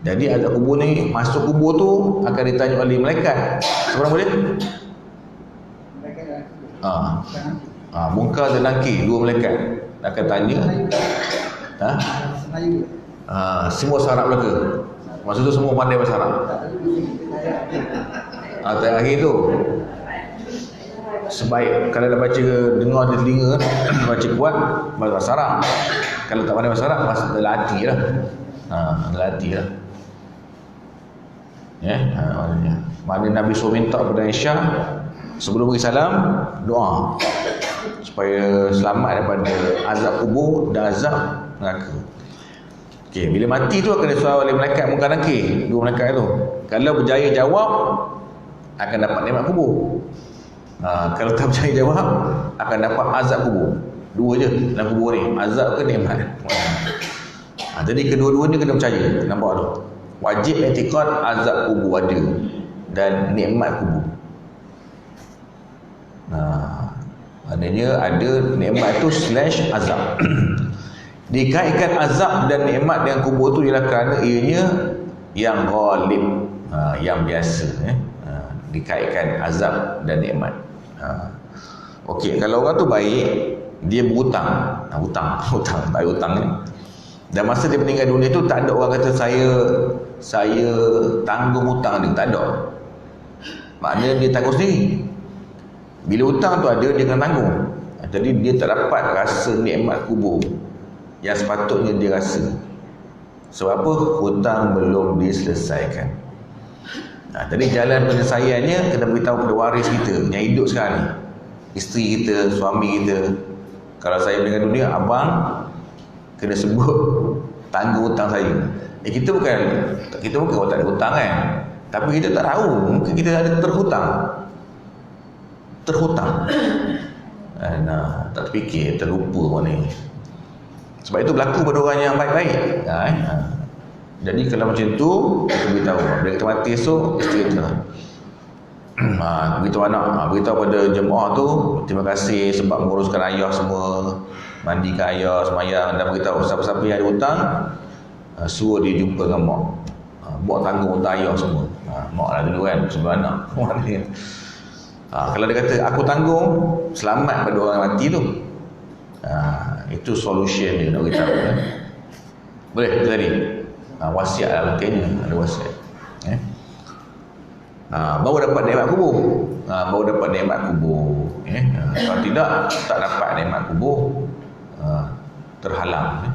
Jadi azab kubur ni, masuk kubur tu akan ditanya oleh malaikat. Seberapa dia? Munkar dan Nakir, dua malaikat akan tanya. Semua Arab belaka. Masa tu semua pandai bahasa Arab. Terakhir tu sebaik kalau dah baca dengar di telinga baca kuat bahasa Arab. Kalau tak pandai bahasa Arab bahasa dalam hati lah. Dalam hati lah. Maknanya Nabi suruh minta kepada Aisyah sebelum beri salam doa supaya selamat daripada azab kubur dan azab neraka. Okey, bila mati tu akan disuruh oleh malaikat Munkar Nakir, dua malaikat tu. Kalau berjaya jawab akan dapat nikmat kubur. Kalau tak berjaya jawab akan dapat azab kubur. Dua je dalam kubur ni, azab ke nikmat. Jadi kedua-dua ni kena percaya. Nampak tu? Wajib i'tiqad azab kubur ada dan nikmat kubur. Maknanya ada nikmat tu / azab. Dikaitkan azab dan nikmat dengan kubur tu ialah kerana ianya yang ghalib, yang biasa. Dikaitkan azab dan nikmat. Okey, kalau orang tu baik, dia berhutang. Hutang tak ada hutang ni. Dan masa dia meninggal dunia tu tak ada orang kata saya tanggung hutang dia, tak ada. Maknanya dia tanggung sendiri. Bila hutang tu ada, dia kena tanggung. Jadi dia tak dapat rasa nikmat kubur yang sepatutnya dia rasa. Sebab apa? Hutang belum diselesaikan. Jadi jalan penyelesaiannya kena beritahu pada waris kita yang hidup sekarang ni, isteri kita, suami kita. Kalau saya meninggal dunia, abang kena sebut tanggung hutang saya. Kita bukan orang tak ada hutang kan, tapi kita tak tahu, mungkin kita ada terhutang. Tak terfikir, terlupa mana ni. Sebab itu berlaku pada orang yang baik-baik. Jadi kalau macam tu, kita beritahu. Bila kita mati esok, isteri kita beritahu anak, beritahu pada jemaah tu, terima kasih sebab menguruskan ayah semua, mandikan ayah, semayang, dan beritahu siapa-siapa yang ada hutang, suruh dia jumpa dengan mak. Mak tanggung hutang ayah semua. Mak lah dulu kan, sebelum anak. Kalau dia kata aku tanggung, selamat pada orang mati tu. Itu solution dia nak beritahu kan. Boleh tu tadi. Wasiat lah pentingnya, ada wasiat. Baru dapat nikmat kubur. Kalau tidak, tak dapat nikmat kubur, terhalang.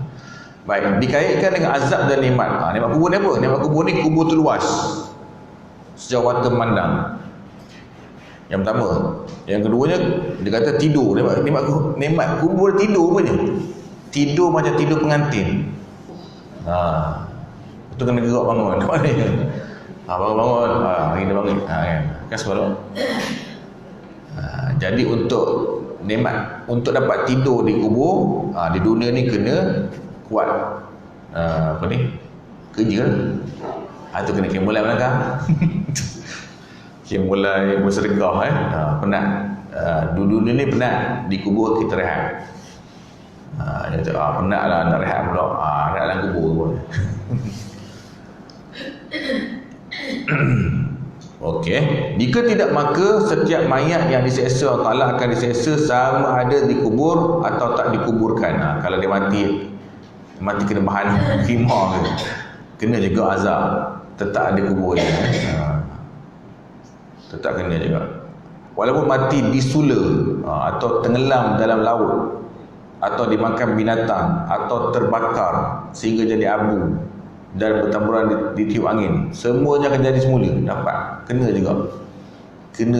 Baik, dikaitkan dengan azab dan nikmat. Nikmat kubur ni apa? Nikmat kubur ni kubur tu luas, sejauh mata memandang. Yang pertama. Yang keduanya, dia kata tidur. Nikmat kubur tidur apa je? Tidur macam tidur pengantin. Itu kena gerak bangun. Bangun-bangun. Hari dia bangun. Kan sebab jadi untuk nikmat, untuk dapat tidur di kubur, di dunia ni kena kuat. Kerja lah. Itu kena mulai melangkah. Mulai bersedekah penat. Dunia ni penat, di kubur kita rehat. Dia kata penat lah nak rehat pula. Rehat dalam kubur pun. Okey, jika tidak maka setiap mayat yang diseksa Allah akan diseksa sama ada dikubur atau tak dikuburkan. Kalau dia mati kena bahan khimah ke, kena juga azab, tetap ada kubur dia. Tetap kena juga. Walaupun mati disula atau tenggelam dalam laut, atau dimakan binatang, atau terbakar sehingga jadi abu dan bertaburan ditiup angin, semuanya akan jadi semula. Dapat, kena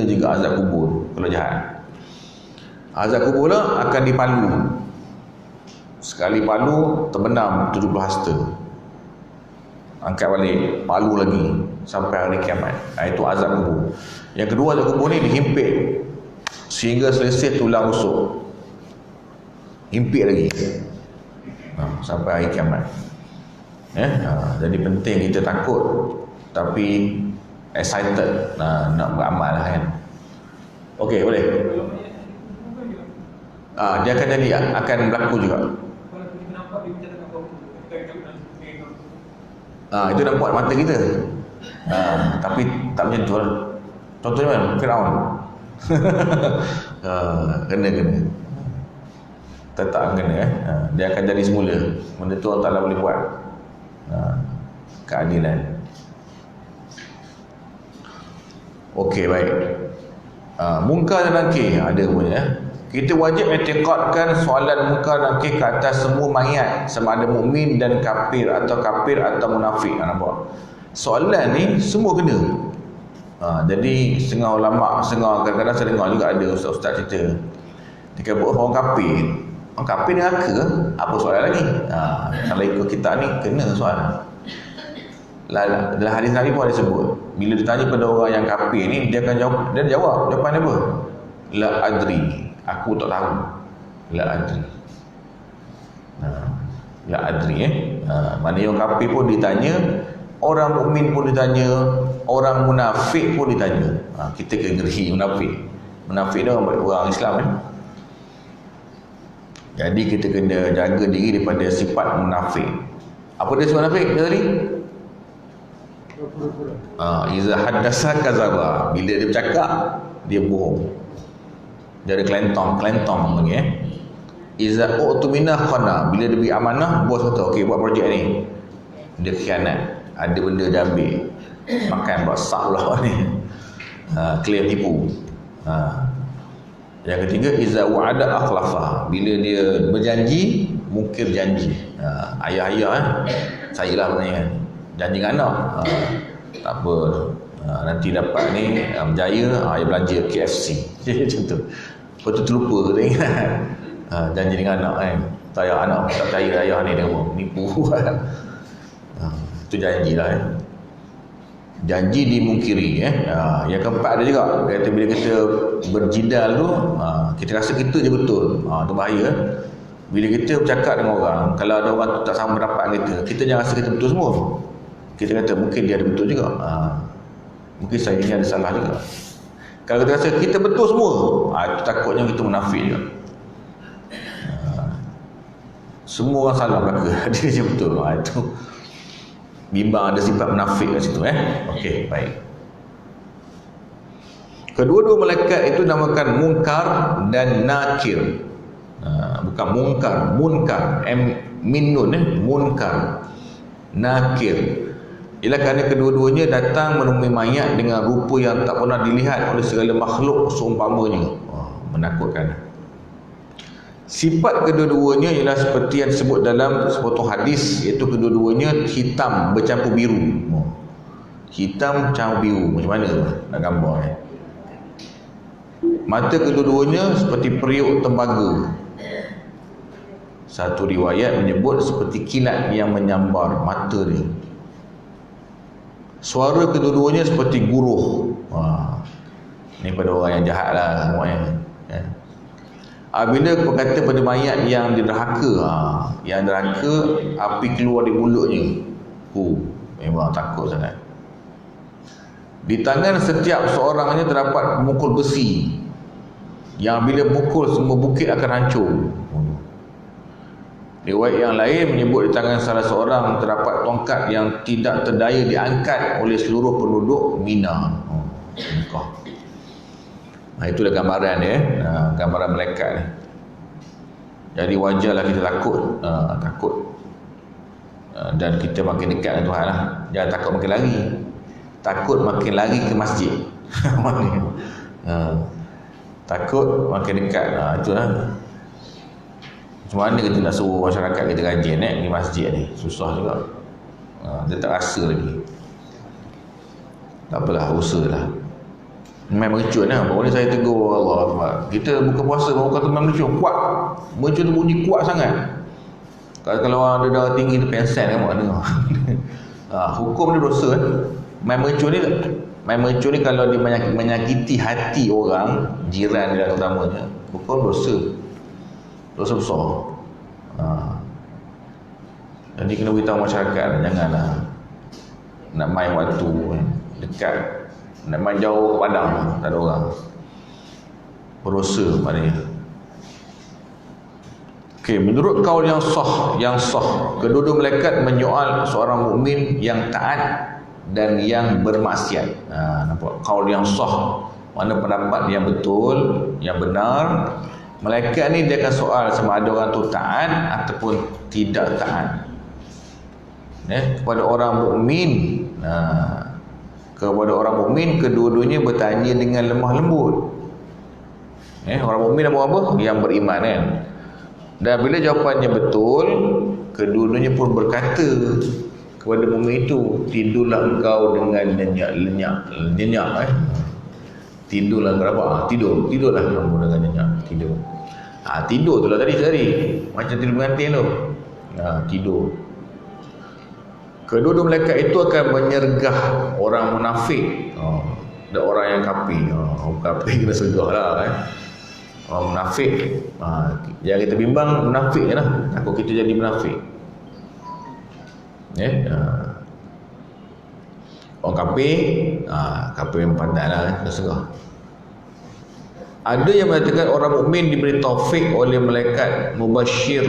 juga azab kubur kalau jahat. Azab kubur lah akan dipalu. Sekali palu terbenam 70 hasta, angkat balik, palu lagi sampai hari kiamat. Itu azab kubur. Yang kedua, azab kubur ni dihimpit sehingga selesai tulang rusuk, himpit lagi sampai hari kiamat. Jadi penting kita takut tapi excited nak beramal lah kan. Okey, boleh. Dia akan jadi, akan berlaku juga. Itu nampak mata kita. Tapi tak macam tu lah. Contohnya mana? Firaun. Kena. Tetap kena. Dia akan jadi semula. Benda tu Allah Ta'ala boleh buat. Keadilan. Okey, baik. Munkar dan nakir ada punya. Kita wajib i'tiqadkan soalan munkar dan nakir ke atas semua mayat, sama ada mukmin dan kafir atau munafik. Nampak? Soalan ni semua kena. Jadi setengah ulama, kadang-kadang saya dengar juga ada ustaz-ustaz cerita. Dia kata orang kafir neraka, apa soalan lagi? Kalau ikut kita ni kena soalan. Dalam hadis Nabi pun ada sebut, bila ditanya pada orang yang kafir ni, dia akan jawab, jawapan dia apa? La adri, aku tak tahu. La adri. La adri maknanya orang kafir pun ditanya, orang mukmin pun ditanya, orang munafik pun ditanya. Kita kategori munafik. Munafik ni orang Islam kan. Jadi kita kena jaga diri daripada sifat munafik. Apa dia sifat munafik tadi? Iza haddasa kazaba, bila dia bercakap dia bohong. Dia ada kelentong panggil Iza u'tumina khana, bila dia beri amanah, bos kata okey buat projek ni, dia khianat, ada benda dia ambil, makan basak pula ni, claim tipu. Yang ketiga iza wa'ada akhlafa, bila dia berjanji mungkir janji. Ayah saya lah sebenarnya janji dengan anak, tak apa, nanti dapat ni berjaya, dia belanja KFC macam tu. Lepas tu terlupa, kita ingat janji dengan anak kan, anak tak percaya ayah ni, dia nipu. Itu janji lah janji dimungkiri. Yang keempat ada juga, kata bila kita berjidal tu, kita rasa kita je betul, tu bahaya. Bila kita bercakap dengan orang, kalau ada orang tak sama pendapat kita jangan rasa kita betul semua. Kita kata mungkin dia ada betul juga, mungkin saya ni ada salah juga. Kalau kita rasa kita betul semua, itu takutnya kita munafik juga. Semua orang salah belaka, dia je betul. Itu bimbang ada sifat munafik kat situ. Okey, baik. Kedua-dua malaikat itu namakan munkar dan nakir. Bukan munkar min nun, munkar, nakir. Ialah kerana kedua-duanya datang menemui mayat dengan rupa yang tak pernah dilihat oleh segala makhluk seumpamanya. Menakutkan. Sifat kedua-duanya ialah seperti yang disebut dalam sepotong hadis, iaitu kedua-duanya hitam bercampur biru. Hitam campur biru, macam mana nak gambar Mata kedua-duanya seperti periuk tembaga. Satu riwayat menyebut seperti kilat yang menyambar mata dia. Suara kedua-duanya seperti guruh. Ni pada orang yang jahat lah semuanya. Bila berkata pada mayat yang dirhaka, api keluar di mulutnya. Memang takut sangat. Di tangan setiap seorangnya terdapat pemukul besi, yang bila pukul semua bukit akan hancur. Riwayat yang lain menyebut di tangan salah seorang terdapat tongkat yang tidak terdaya diangkat oleh seluruh penduduk Mina. Itulah gambaran dia, gambaran malaikat ni. Jadi wajarlah kita takut. Dan kita makin dekat dengan Tuhan lah. Jangan takut makin lari. Takut makin lari ke masjid. Takut makin dekat. Itulah. Macam mana kita nak suruh masyarakat kita rajin di masjid ni? Susah juga. Dia tak rasa lagi. Tak apalah, usahalah. Memang mercun lah. Baru ni saya tegur Allah. Kita buka puasa baru kata memang mercun. Kuat. Mercun tu bunyi kuat sangat. Kalau orang ada darah tinggi tu pensen kan, dengar. Hukum dia dosa. Main mercun ni kalau dia menyakiti hati orang, jiran dia terutamanya, hukum dosa. Dosa besar. Jadi kena beritahu masyarakat, janganlah nak main waktu dekat, nak main jauh padang tak ada orang, berdosa maknanya. Okey, menurut kaul yang sah, kedua-dua malaikat menyoal seorang mukmin yang taat dan yang bermaksiat. Nampak kaul yang sah, mana pendapat yang betul, yang benar. Malaikat ni dia akan soal sama ada orang tu taat ataupun tidak taat. Kepada orang mukmin, kedua-duanya bertanya dengan lemah lembut. Orang mukmin apa? Yang beriman kan. Dan bila jawapannya betul, kedua-duanya pun berkata kepada mukmin itu, tidurlah engkau dengan nyenyak. Tidurlah kenapa? Tidurlah kamu dengan nyenyak. Tidur tu lah tadi. Macam tidur pengantin tu. Tidur. Kedua-dua malaikat itu akan menyergah orang munafik. Dan orang yang kafir. Orang kafir kena sergah lah orang munafik. Jangan kita bimbang munafik je lah. Takut kita jadi munafik. Orang kafir, kafir yang pandai lah kena sergah. Ada yang mengatakan orang mukmin diberi taufik oleh malaikat mubashir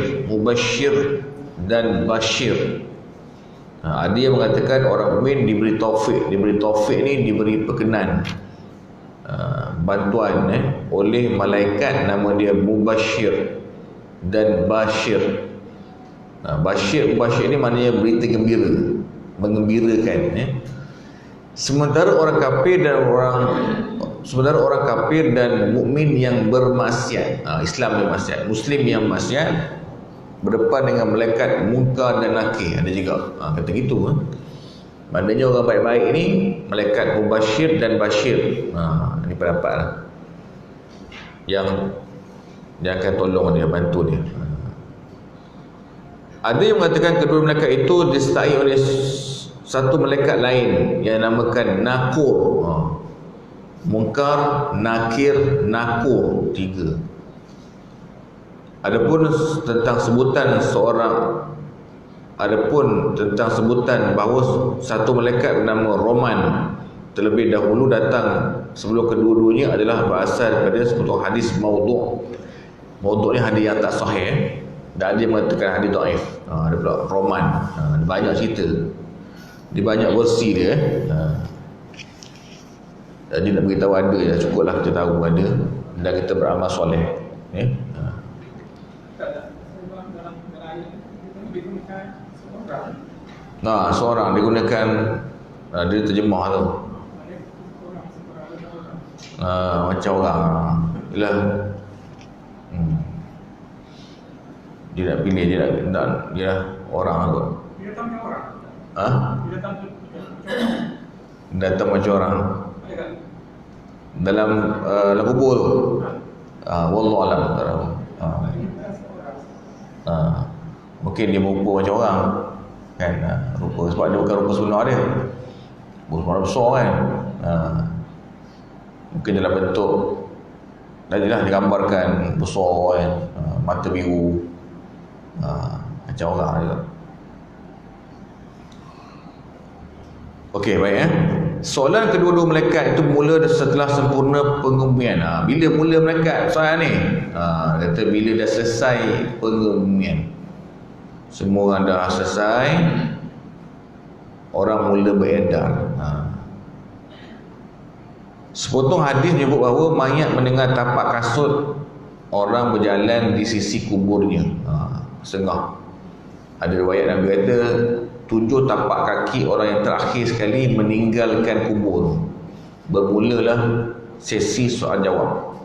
dan bashir. Ada yang mengatakan orang mukmin diberi taufik. Diberi taufik ni diberi perkenan, bantuan oleh malaikat, nama dia mubashir dan bashir. Bashir ni maknanya berita gembira, mengembirakan. Sementara orang kafir dan mukmin yang bermaksiat, Islam yang maksiat, Muslim yang maksiat, berdepan dengan malaikat munkar dan nakir. Ada juga kata gitu. Maknanya orang baik-baik ni malaikat mubashir dan bashir. Ini pendapat lah, yang dia akan tolong dia, bantu dia. Ada yang mengatakan kedua malaikat itu disertai oleh satu malaikat lain yang namakan Nakur. Munkar, Nakir, Nakur, 3. Adapun tentang sebutan bahawa satu malaikat bernama Roman terlebih dahulu datang sebelum kedua-duanya adalah berasal daripada sebuah hadis maudhu'. Maudhu' ni hadis yang tak sahih. Dan dia mengatakan hadis dhaif. Ada pula Roman. Dia banyak cerita. Dia banyak versi dia. Jadi nak beritahu ada je, cukuplah kita tahu ada dan kita beramal soleh. Seorang digunakan, dia terjemah tu. Macam orang. Yalah. Dia nak pilih, dia orang kot. Dia datang macam orang. Datang macam orang. Dalam kubur tu. Wallahu alam, tak tahu. Mungkin dia berupa macam orang kan, rupa sebab dia bukan rupa sunnah dia. Rupa besar kan. Mungkin dalam bentuk tadilah digambarkan besar kan, mata biru, macam orang juga. Okey, baik. Soalan kedua-dua malaikat itu mula setelah sempurna pengebumian. Bila mula malaikat soalan ni? Kata bila dah selesai pengebumian. Semua orang dah selesai, orang mula beredar. Sepotong hadis menyebut bahawa mayat mendengar tapak kasut orang berjalan di sisi kuburnya. Setengah. Ada riwayat Nabi kata 7 tapak kaki orang yang terakhir sekali meninggalkan kubur. Bermulalah sesi soal jawab.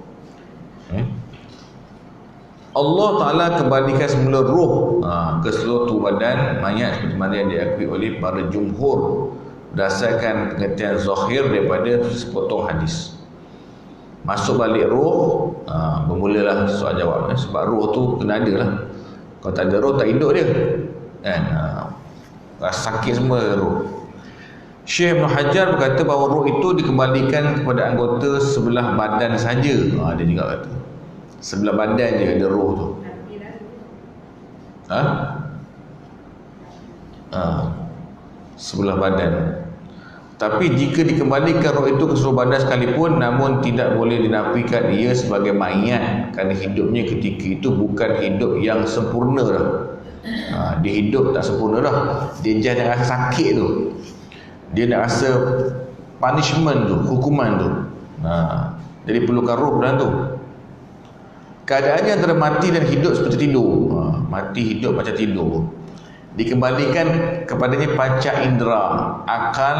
Allah Ta'ala kembalikan semula roh ke seluruh tubuh badan mayat seperti mana yang diakui oleh para jumhur berdasarkan pengertian zahir daripada sepotong hadis. Masuk balik roh, bermulalah soal jawab. Sebab roh tu kena ada lah. Kalau tak ada roh tak hidup dia kan. Sakit semua roh. Syekh Ibn Hajar berkata bahawa roh itu dikembalikan kepada anggota sebelah badan saja. Dia juga kata sebelah badan je ada roh tu. Sebelah badan. Tapi jika dikembalikan roh itu ke seluruh badan sekalipun, namun tidak boleh dinafikan ia sebagai mayat, kerana hidupnya ketika itu bukan hidup yang sempurna dah. Dia hidup tak sempurna dah. Dia jangan rasa sakit tu. Dia nak rasa punishment tu, hukuman tu. Jadi perlukan roh dalam tu. Keadaannya antara mati dan hidup seperti tidur. Mati hidup macam tidur. dikembalikan kepadanya panca indera, akal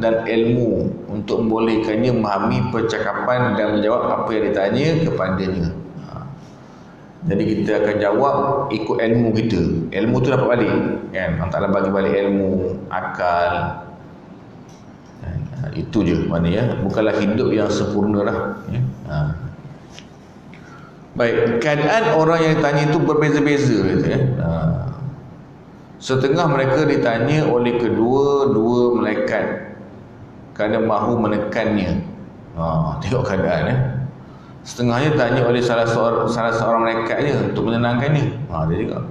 dan ilmu untuk membolehkannya memahami percakapan dan menjawab apa yang ditanya kepadanya. Jadi kita akan jawab ikut ilmu kita. Ilmu tu dapat balik kan. Allah Ta'ala bagi balik ilmu, akal. Itu je maknanya. Bukanlah hidup yang sempurna lah ya. Baik, keadaan orang yang ditanya itu berbeza-beza ya. Setengah mereka ditanya oleh kedua-dua malaikat kerana mahu menekannya. Tengok keadaan ya. Setengahnya tanya oleh salah seorang malaikatnya untuk menenangkannya. Dia tengok.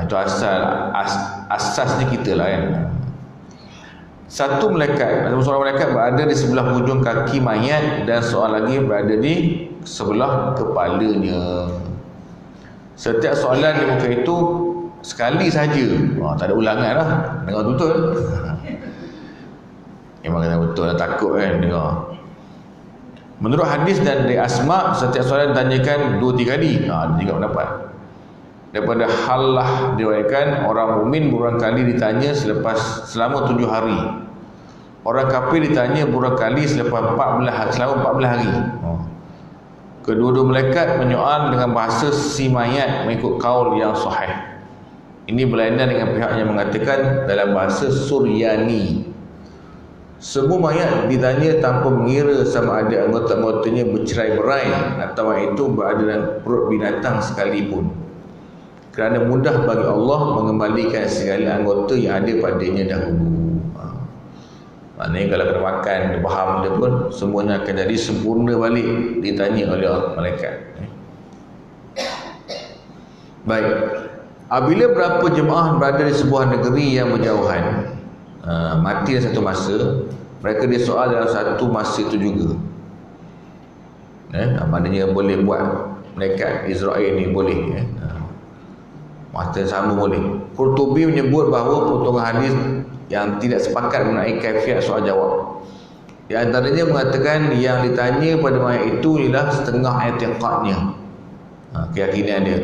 Itu asasnya kita lah kan. Satu malaikat atau seorang malaikat berada di sebelah hujung kaki mayat dan seorang lagi berada di sebelah kepalanya. Setiap soalan di muka itu sekali saja. Tak ada ulangan lah. Dengar betul. Memang kata betul lah, takut kan dengar. Menurut hadis dan dari Asma, setiap soalan ditanyakan 2-3 kali. Tiga pendapat. Daripada Hallah diriwayatkan orang mukmin berulang kali ditanya selama 7 hari. Orang kafir ditanya berulang kali selama 14 hari. Kedua-dua malaikat menyoal dengan bahasa si mayat mengikut kaul yang sahih. Ini berlainan dengan pihak yang mengatakan dalam bahasa Suryani. Semua mayat ditanya tanpa mengira sama ada anggota-anggotanya bercerai-berai atau itu berada dalam perut binatang sekalipun. Kerana mudah bagi Allah mengembalikan segala anggota yang ada padanya dahulu. Maknanya kalau kena makan, dia faham dia pun, semuanya akan jadi sempurna balik ditanya oleh malaikat. Baik. Apabila berapa jemaah berada di sebuah negeri yang berjauhan, mati dalam satu masa, mereka disoal dalam satu masa itu juga. Maknanya boleh buat malaikat Israel ni boleh. Masa sama boleh. Qurtubi menyebut bahawa potongan hadis yang tidak sepakat mengenai kaifiat soal jawab. Di antaranya mengatakan yang ditanya pada mayat itu ialah setengah i'tiqadnya, keyakinan dia.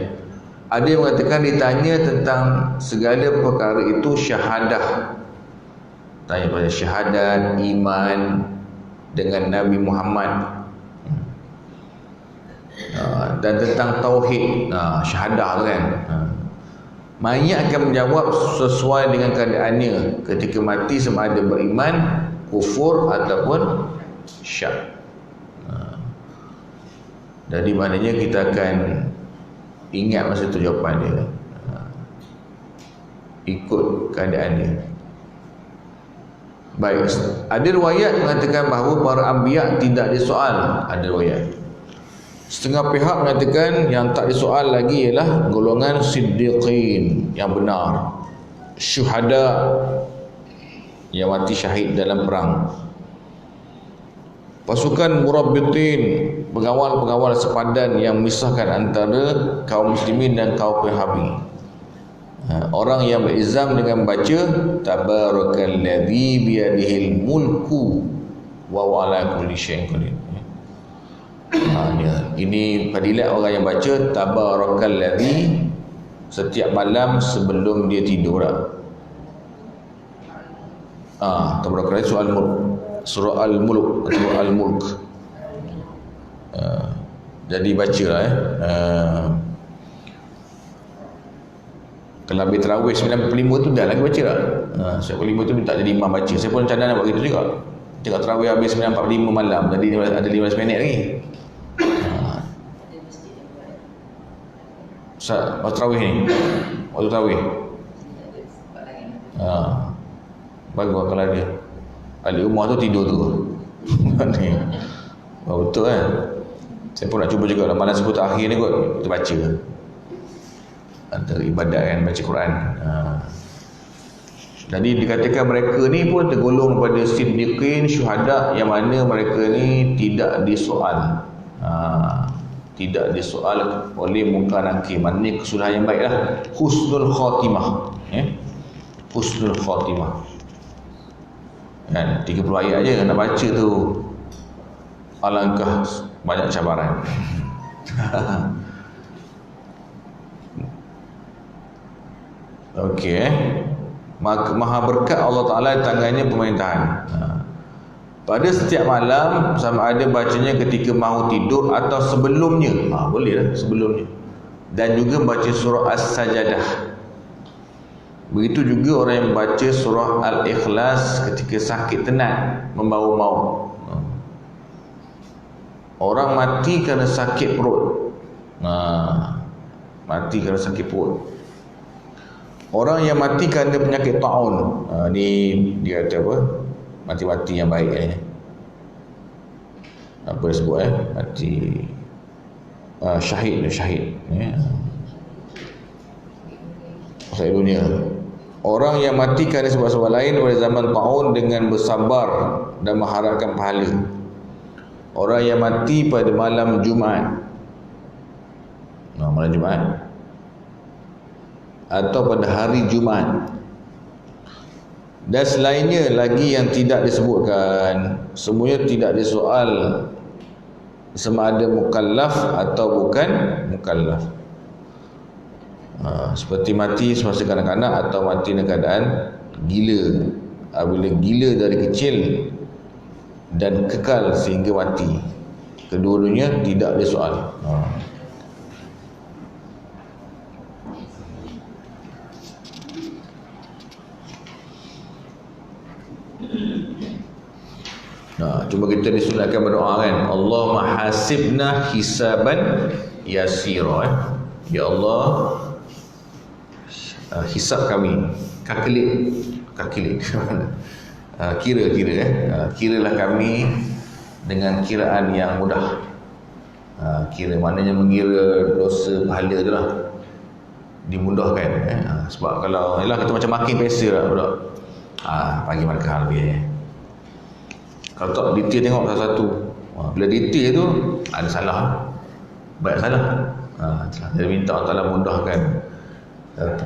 Ada yang mengatakan ditanya tentang segala perkara itu syahadah. Tanya pada syahadat, iman dengan Nabi Muhammad, dan tentang tauhid, syahadah tu kan. Mayat akan menjawab sesuai dengan keadaannya ketika mati, sama ada beriman, kufur ataupun syak. Jadi maknanya kita akan ingat masa tu jawapan dia, ikut keadaan dia. Baik, ada riwayat mengatakan bahawa para anbiya tidak disoal. Ada riwayat. Setengah pihak mengatakan yang tak disoal lagi ialah golongan siddiqin yang benar, syuhada yang mati syahid dalam perang, pasukan murabbitin, pengawal-pengawal sepadan yang memisahkan antara kaum muslimin dan kaum Wahabi. Orang yang berizam dengan baca tabarakalladzi biyadihil mulku wa huwa ala kulli syai'in qadir. Ini fadilat orang yang baca tabarakalladzi setiap malam sebelum dia tidur. Tabarakalladzi surah Al-Mulk atau Al-Mulk. Jadi bacalah kalau habis tarawih 95 tu dah lagi baca tak? 95 tu minta jadi imam baca. Saya pun cadang nak buat gitu juga. Tengok tarawih habis 9.45 malam, jadi ada 15 minit lagi. Waktu tarawih ni, waktu tarawih. Bagus kalau dia ahli rumah tu tidur tu. Betul kan? Saya pun nak cuba juga lah, malam sebut akhir ni kot kita baca antara ibadat kan, baca Quran. Jadi dikatakan mereka ni pun tergolong pada siddiqin, syuhada, yang mana mereka ni tidak disoal. Tidak disoal oleh munkar nakir. Maknanya kesudahan yang baik lah. Husnul khatimah. Husnul khatimah. Kan 30 ayat je nak baca tu, alangkah banyak cabaran. Okey. Maha berkat Allah Ta'ala di tangannya pemerintahan. Pada setiap malam, sama ada bacanya ketika mahu tidur atau sebelumnya. Boleh lah, sebelumnya. Dan juga baca surah As-Sajadah. Begitu juga orang yang baca surah Al-Ikhlas ketika sakit tenat, membawa maut. Orang mati kerana sakit perut. Mati kerana sakit perut. Orang yang mati kerana penyakit taun. Ni dia kata apa? Mati-mati yang baik apa dia sebut mati syahid. Pasal dunia. Orang yang mati kerana sebab-sebab lain pada zaman taun dengan bersabar dan mengharapkan pahala. Orang yang mati pada malam Jumaat. Malam Jumaat atau pada hari Jumaat. Dan selainnya lagi yang tidak disebutkan, semuanya tidak disoal sama ada mukallaf atau bukan mukallaf. Seperti mati semasa kanak-kanak atau mati dalam keadaan gila. Bila gila dari kecil dan kekal sehingga mati, kedua-duanya tidak disoal. Cuma kita disunatkan berdoa kan, Allahumma hasibna hisaban yasira. Ya Allah, hisab kami, kalkulit kiralah kami dengan kiraan yang mudah. Kira maknanya mengira dosa pahala tu lah, dimudahkan. Sebab kalau yalah kita macam makin pesa lah budak, pagi markah lebih kalau tak detail tengok satu-satu. Bila detail tu ada salah, banyak salah. Jadi minta Allah Ta'ala mudahkan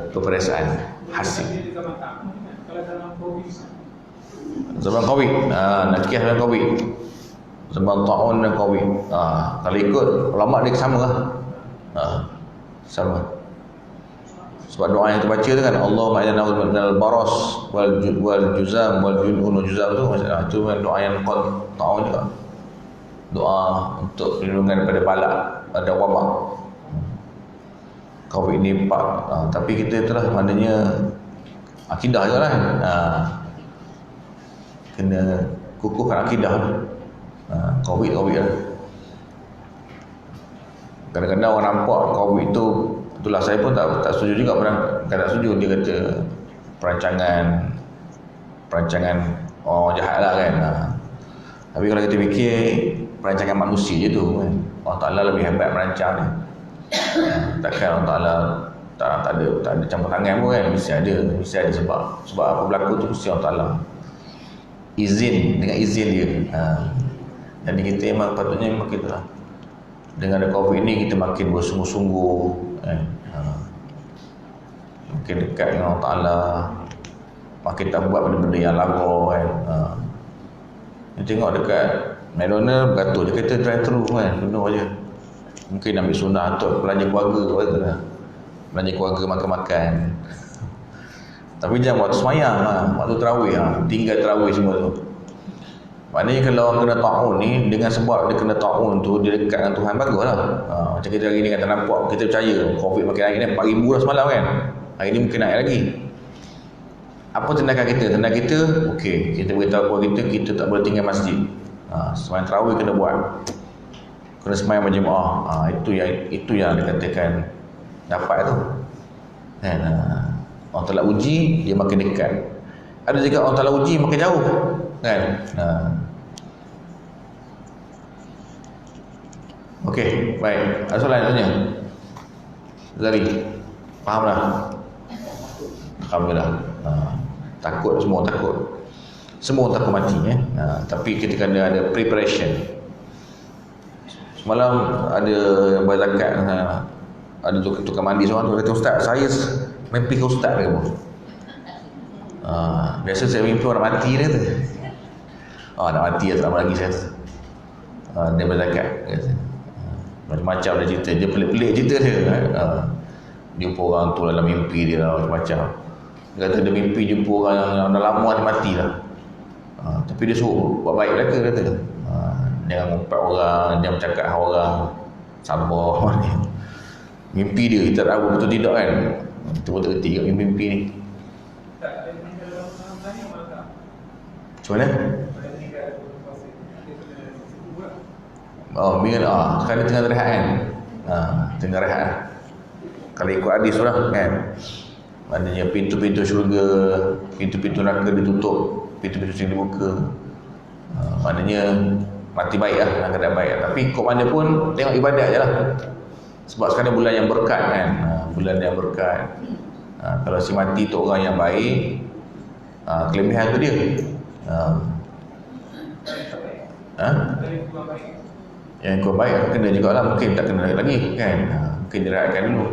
peperiksaan hasil. Zaman Covid, nak kisah zaman Covid, zaman ta'un dan Covid. Kalau ikut ulama dia sama lah. Sama. Sebab doa yang terbaca tu kan, Allahumma inna na'udzu minal baras wal juzam wal junun juzam tu, itu doa yang ta'un juga. Doa untuk perlindungan daripada balak, pada wabak. Covid ni tapi kita itulah maknanya akidah je lah. Kena kukuhkan akidah. Covid lah. Kadang-kadang orang nampak Covid tu, itulah saya pun tak setuju juga. Bukan tak setuju, dia kata perancangan orang jahat lah kan. Tapi kalau kita fikir perancangan manusia je tu kan, Allah Ta'ala lebih hebat merancang ni. Takkan Allah Ta'ala tak ada campur tangan pun kan. Mesti ada sebab apa berlaku tu mesti Allah Ta'ala dengan izin dia. Jadi kita memang patutnya memang kita lah, dengan ada Covid ni kita makin bersungguh-sungguh kan. Makin dekat dengan Allah Ta'ala, makin tak buat benda-benda yang lagu kan. Tengok dekat McDonald bergatul, dia kata drive-thru kan, penuh aja. Mungkin ambil sunnah untuk belanja keluarga lah. Belanja keluarga makan-makan. Tapi jangan waktu semayang waktu tarawih tinggal tarawih semua tu. Maknanya kalau orang kena ta'un ni, dengan sebab dia kena ta'un tu, dia dekat dengan Tuhan, bagus lah. Macam kita hari ni kata nampak, kita percaya Covid makin naik ni, 4,000 dah semalam kan. Hari ni mungkin naik lagi. Apa tindakan kita? Tindakan kita, okey, kita beritahu kepada kita tak boleh tinggal masjid. Semayang tarawih kena buat, kena semayang berjemaah. Itu yang dikatakan dapat tu kan. Allah Ta'ala uji, dia makin dekat. Ada juga Allah Ta'ala uji makin jauh kan. Okey, baik. Ada soalan tanya? Zari, faham dah? Alhamdulillah. Takut, semua takut. Semua takut mati tapi kita kena ada preparation. Semalam ada yang bayar zakat, ada tukang mandi seorang tu kata, Ustaz, saya mimpi ke Ustaz ke apa? Biasa saya mimpi orang mati dia tu. Nak mati tak lama lagi saya tu. Dia bayar zakat. Macam-macam dia cerita, dia pelik-pelik cerita dia. jumpa orang tu dalam mimpi dia lah, macam-macam. Dia kata dia mimpi jumpa orang yang dah lama dia mati lah. Tapi dia suruh buat baik mereka, kata. Jangan ngumpat orang, jangan bercakap dengan orang, sabar. Mimpi dia, kita tak tahu betul tidak kan. Kita pun tak kerti kat mimpi ni. Macam mana? Sekarang dia tengah rehat kan. Tengah rehat lah. Kalau ikut hadis tu lah kan, maknanya pintu-pintu syurga, pintu-pintu neraka ditutup, pintu-pintu syurga dibuka. Maknanya mati baik lah, dalam keadaan baik lah. Tapi ikut mana pun tengok ibadat je lah. Sebab sekarang bulan yang berkat kan, bulan yang berkat. Kalau si mati tu orang yang baik, kelebihan tu dia. Yang kurang baik kena juga lah, mungkin tak kena lagi kan. Mungkin dirahatkan dulu.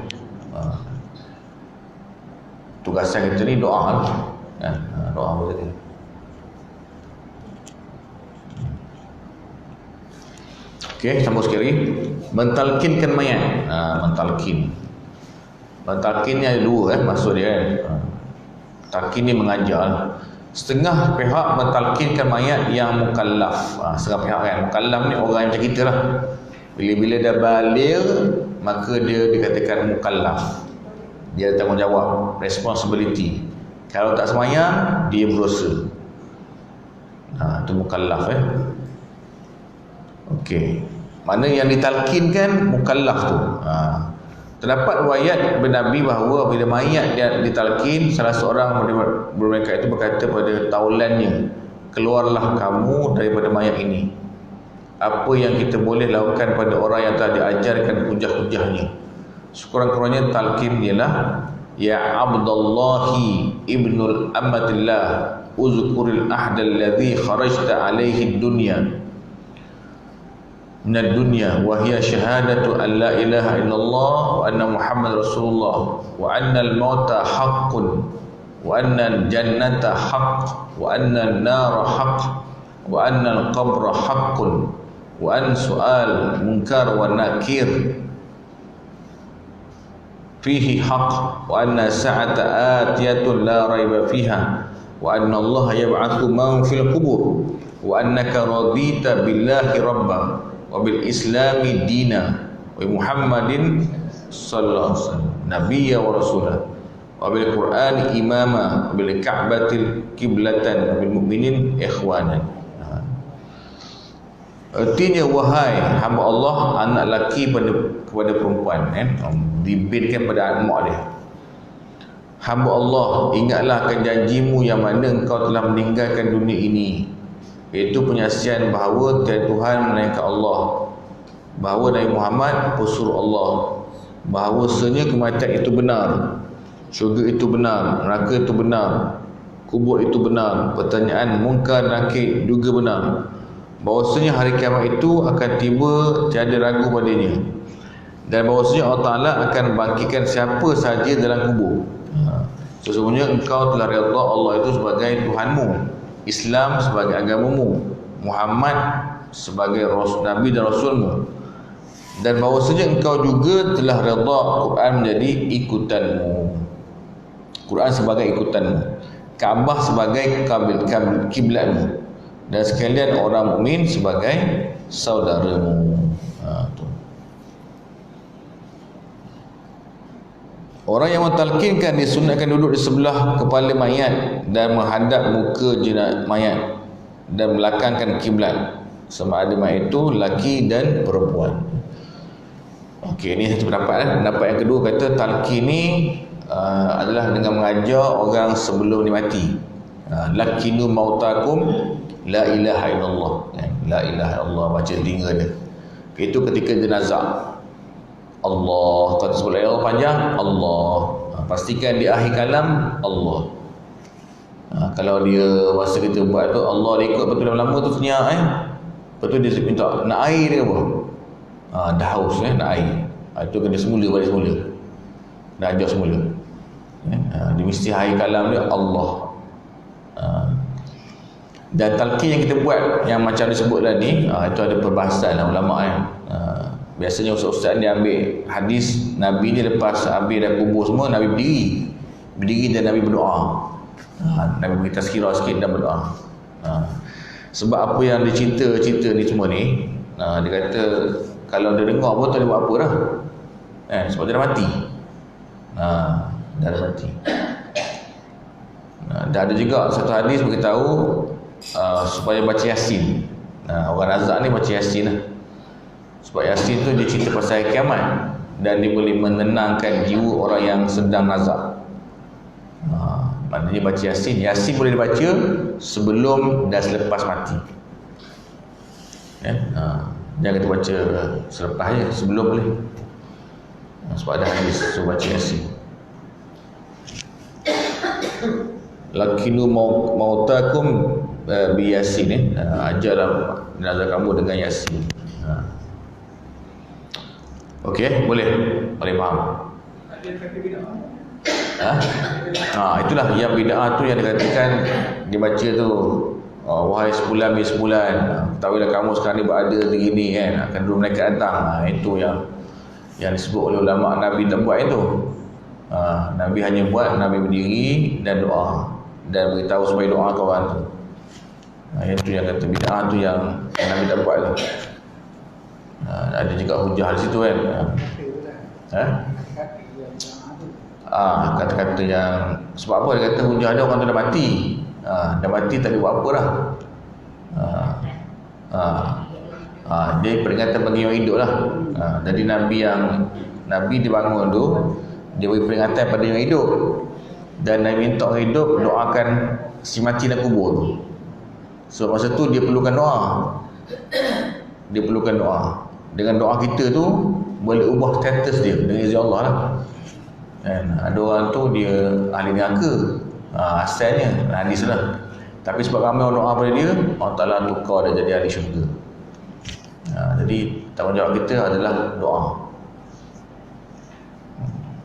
Tugasan kita ni doa lah kan? Doa betul. Okey, sambung sekali. Mentalkinkan mayat. Mentalkin ni ada dua maksud dia kan. Talkin ni mengajar. Setengah pihak mentalkinkan mayat yang mukallaf. Setengah pihak kan, mukallaf ni orang yang macam kita lah. Bila-bila dah baligh, maka dia dikatakan mukallaf. Dia ada tanggungjawab, responsibility. Kalau tak semayang, dia berdosa. Itu mukallaf Okey. Mana yang ditalkinkan mukallaf tu. Terdapat riwayat bernabi bahawa bila mayat dia ditalkin, salah seorang mereka itu berkata pada taulannya, keluarlah kamu daripada mayat ini. Apa yang kita boleh lakukan pada orang yang telah diajarkan hujah-hujahnya. Sekurang-kurangnya talqin ialah, ya Abdullahi ibnul Amatillah, uzkuril ahdal ladzi kharajta alaihi dunya minad dunya wa hiya syahadatu an la ilaha illallah wa anna Muhammad Rasulullah wa anna al-mauta haqqun wa anna al-jannata haqq wa anna an-nara haqq wa anna al-qabra haqqun wa an su'al munkar wa nakir fihi haqq wa anna sa'ata atiyatun la raiba fiha wa anna Allah yab'athu man fil qubur wa annaka radita billahi rabba wa bil islami dina wa Muhammadin sallallahu alaihi wasallam nabiyya wa rasulah wa bil qur'ani imama wa bil ka'batil qiblatan wa bil mu'minin ikhwanan. Artinya, wahai hamba Allah, anak lelaki kepada perempuan dibinkan pada anak mak dia. Hamba Allah, ingatlah akan janjimu yang mana engkau telah meninggalkan dunia ini, iaitu penyaksian bahawa tiada Tuhan melainkan Allah, bahawa Nabi Muhammad pesuruh Allah, bahawasanya kematian itu benar, syurga itu benar, neraka itu benar, kubur itu benar, pertanyaan munkar nakir juga benar, bahawasanya hari kiamat itu akan tiba tiada ragu padanya, dan bahawasanya Allah Ta'ala akan bangkitkan siapa sahaja dalam kubur. Sesungguhnya engkau telah redha Allah itu sebagai Tuhanmu, Islam sebagai agamamu, Muhammad sebagai Nabi dan Rasulmu, dan bahawasanya engkau juga telah redha Quran menjadi ikutanmu, Quran sebagai ikutanmu, Kaabah sebagai kiblatmu, dan sekalian orang mukmin sebagai saudaramu. Orang yang mentalkinkan disunatkan duduk di sebelah kepala mayat dan menghadap muka jenazah mayat dan belakangkan kiblat, sama ada mayat itu lelaki dan perempuan. Okey, ini satu pendapat. Pendapat yang kedua kata talqin ni adalah dengan mengajar orang sebelum dia mati. Lakinu mautakum la ilaha illallah. La ilaha illallah, baca telinga dia. Itu ketika jenazah. Allah, kata sebut ayat panjang Allah. Pastikan di akhir kalam Allah. Kalau dia masa kita buat tu Allah dia ikut, betul lama tu senyap betul dia minta nak air dia apa? Dah haus nak air. Itu kena semula balik semula. Dah ajar semula. Dia mesti akhir kalam dia Allah. Dan talqin yang kita buat yang macam disebut tadi, itu ada perbahasan ulama Biasanya ustaz-ustaz ni ambil hadis Nabi ni lepas habis dah kubur semua, Nabi berdiri dan Nabi berdoa. Nabi beri tazkirah sikit dan berdoa. Sebab apa yang dia cerita ni semua ni, dia kata kalau dia dengar pun tak boleh buat apa dah. Sebab dia dah mati. Dah mati. Dah ada juga satu hadis beritahu supaya baca Yasin. Orang nazak ni baca Yasin lah. Sebab Yasin tu dia cerita pasal kiamat dan dia boleh menenangkan jiwa orang yang sedang nazak. Maknanya baca Yasin. Yasin boleh dibaca sebelum dan selepas mati. Jangan kita baca selepas je, sebelum boleh. Sebab ada hadis suruh baca Yasin. Lakinu mautakum bi Yasin. Ajarlah jenazah kamu dengan Yasin. Okey, boleh faham. Itulah yang bid'ah tu yang dikatakan dibaca tu, wahai sebulan bi sebulan, ketahuilah kamu sekarang ni berada begini kan, akan dulu malaikat datang. Itu yang disebut oleh ulama Nabi tak buat itu. Nabi hanya buat Nabi berdiri dan doa dan beritahu supaya doa kawan tu. Itu yang kata bid'ah tu yang Nabi tak buat tu. Ada juga hujah di situ kan. Kata-kata yang sebab apa dia kata hujah dia, orang tu dah mati. Dah mati tak boleh buat apa dah. Dia peringatan bagi yang hidup lah. Jadi Nabi dibangun tu, dia beri peringatan pada yang hidup. Dan Nabi minta orang hidup doakan si mati dan kubur tu. So masa tu dia perlukan doa. Dia perlukan doa. Dengan doa kita tu boleh ubah status dia dengan izin Allah lah. Ada orang tu dia ahli neraka, asalnya hadis lah. Tapi sebab ramai orang doa pada dia, Allah Ta'ala tukar dia jadi ahli syurga. Jadi tanggungjawab kita adalah doa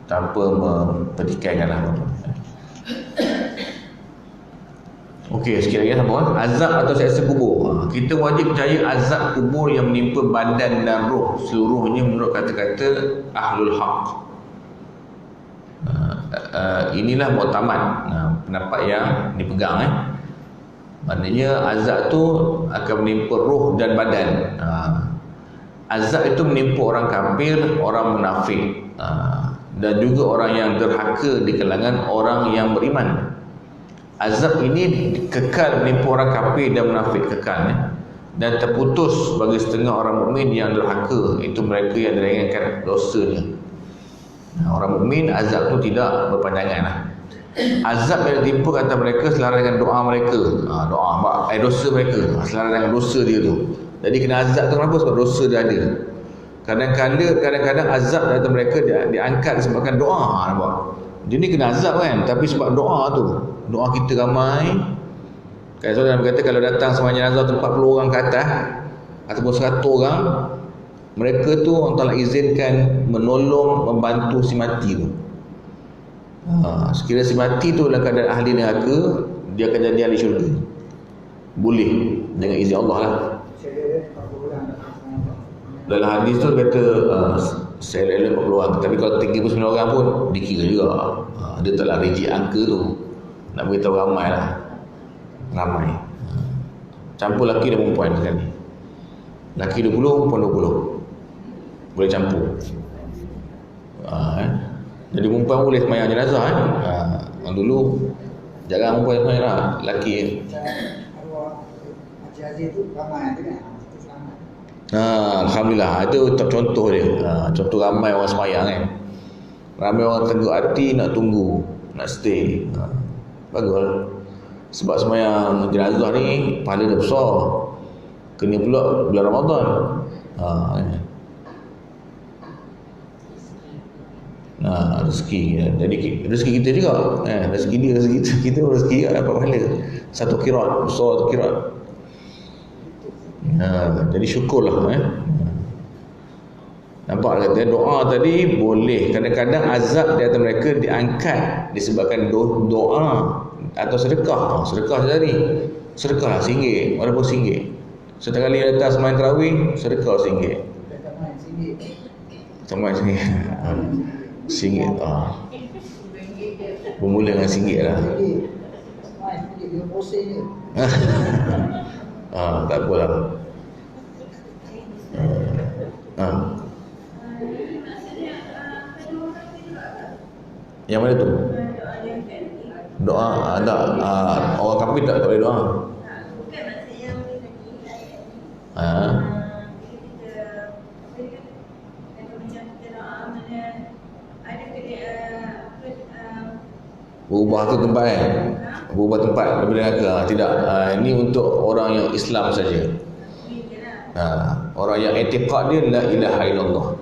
tanpa mempertikaikan lah. Okey, sikit lagi sama. Azab atau siksa kubur. Kita wajib percaya azab kubur yang menimpa badan dan roh seluruhnya menurut kata-kata Ahlul Haq. Inilah muktamad, pendapat yang dipegang. Maknanya azab tu akan menimpa roh dan badan. Azab itu menimpa orang kafir, orang munafik, dan juga orang yang derhaka di kalangan orang yang beriman. Azab ini kekal menimpa orang kafir dan munafik, kekal dan terputus bagi setengah orang mukmin yang derhaka, itu mereka yang diringankan dosanya. Orang mukmin azab tu tidak berpanjangan lah. Azab yang ditimpa kata mereka selaras dengan doa mereka, dosa mereka selaras dengan dosa dia tu. Jadi kena azab tu kenapa? Sebab dosa dia ada. Kadang-kadang azab daripada mereka diangkat disebabkan doa. Nampak? Dia ni kena azab kan, tapi sebab doa tu, doa kita ramai. Kan saudara berkata kalau datang semuanya jenazah 40 orang ke atas ataupun 100 orang, mereka tu Allah Ta'ala izinkan menolong, membantu si mati tu. Sekiranya si mati tu dalam keadaan ahli neraka, dia akan jadi ahli syurga. Boleh dengan izin Allah lah. Dalam hadis tu kata saya elok 40 orang, tapi kalau 39 orang pun dikira juga. Dia taklah reject angka tu, nak beritahu ramai lah, ramai. Campur lelaki dan perempuan sekali. Lelaki 20, perempuan 20, boleh campur. Jadi perempuan boleh semayang jenazah Orang dulu jarang perempuan semayang lah, lelaki. Haji Aziz tu ramai tu kan. Alhamdulillah, itu contoh dia. Contoh ramai orang semayang kan. Ramai orang tegak hati nak tunggu, nak stay. Bagus. Sebab semayang jenazah ni pahala dia besar. Kena pula bulan Ramadan. Rezeki. Jadi rezeki kita juga. Rezeki dia, rezeki kita, rezeki dapat pahala. Satu kirat, besar satu kirat. Jadi syukurlah. Nampak kata doa tadi boleh. Kadang-kadang azab di atas mereka diangkat disebabkan doa atau sedekah. Sedekah tadi, sedekah RM1, walaupun RM1. Setiap kali datang semayang tarawih, sedekah RM1. singgit. Sama sini. Singgit. Bermula dengan singgit lah. Singgit. Singgit dia proses je. Tak apalah. Yang mana tu? Doa ada orang kafir tak boleh doa. Berubah tu tempat berubah tempat lebih neraka. Tidak, ini untuk orang yang Islam saja. Orang yang i'tiqad dia la ilaha illallah.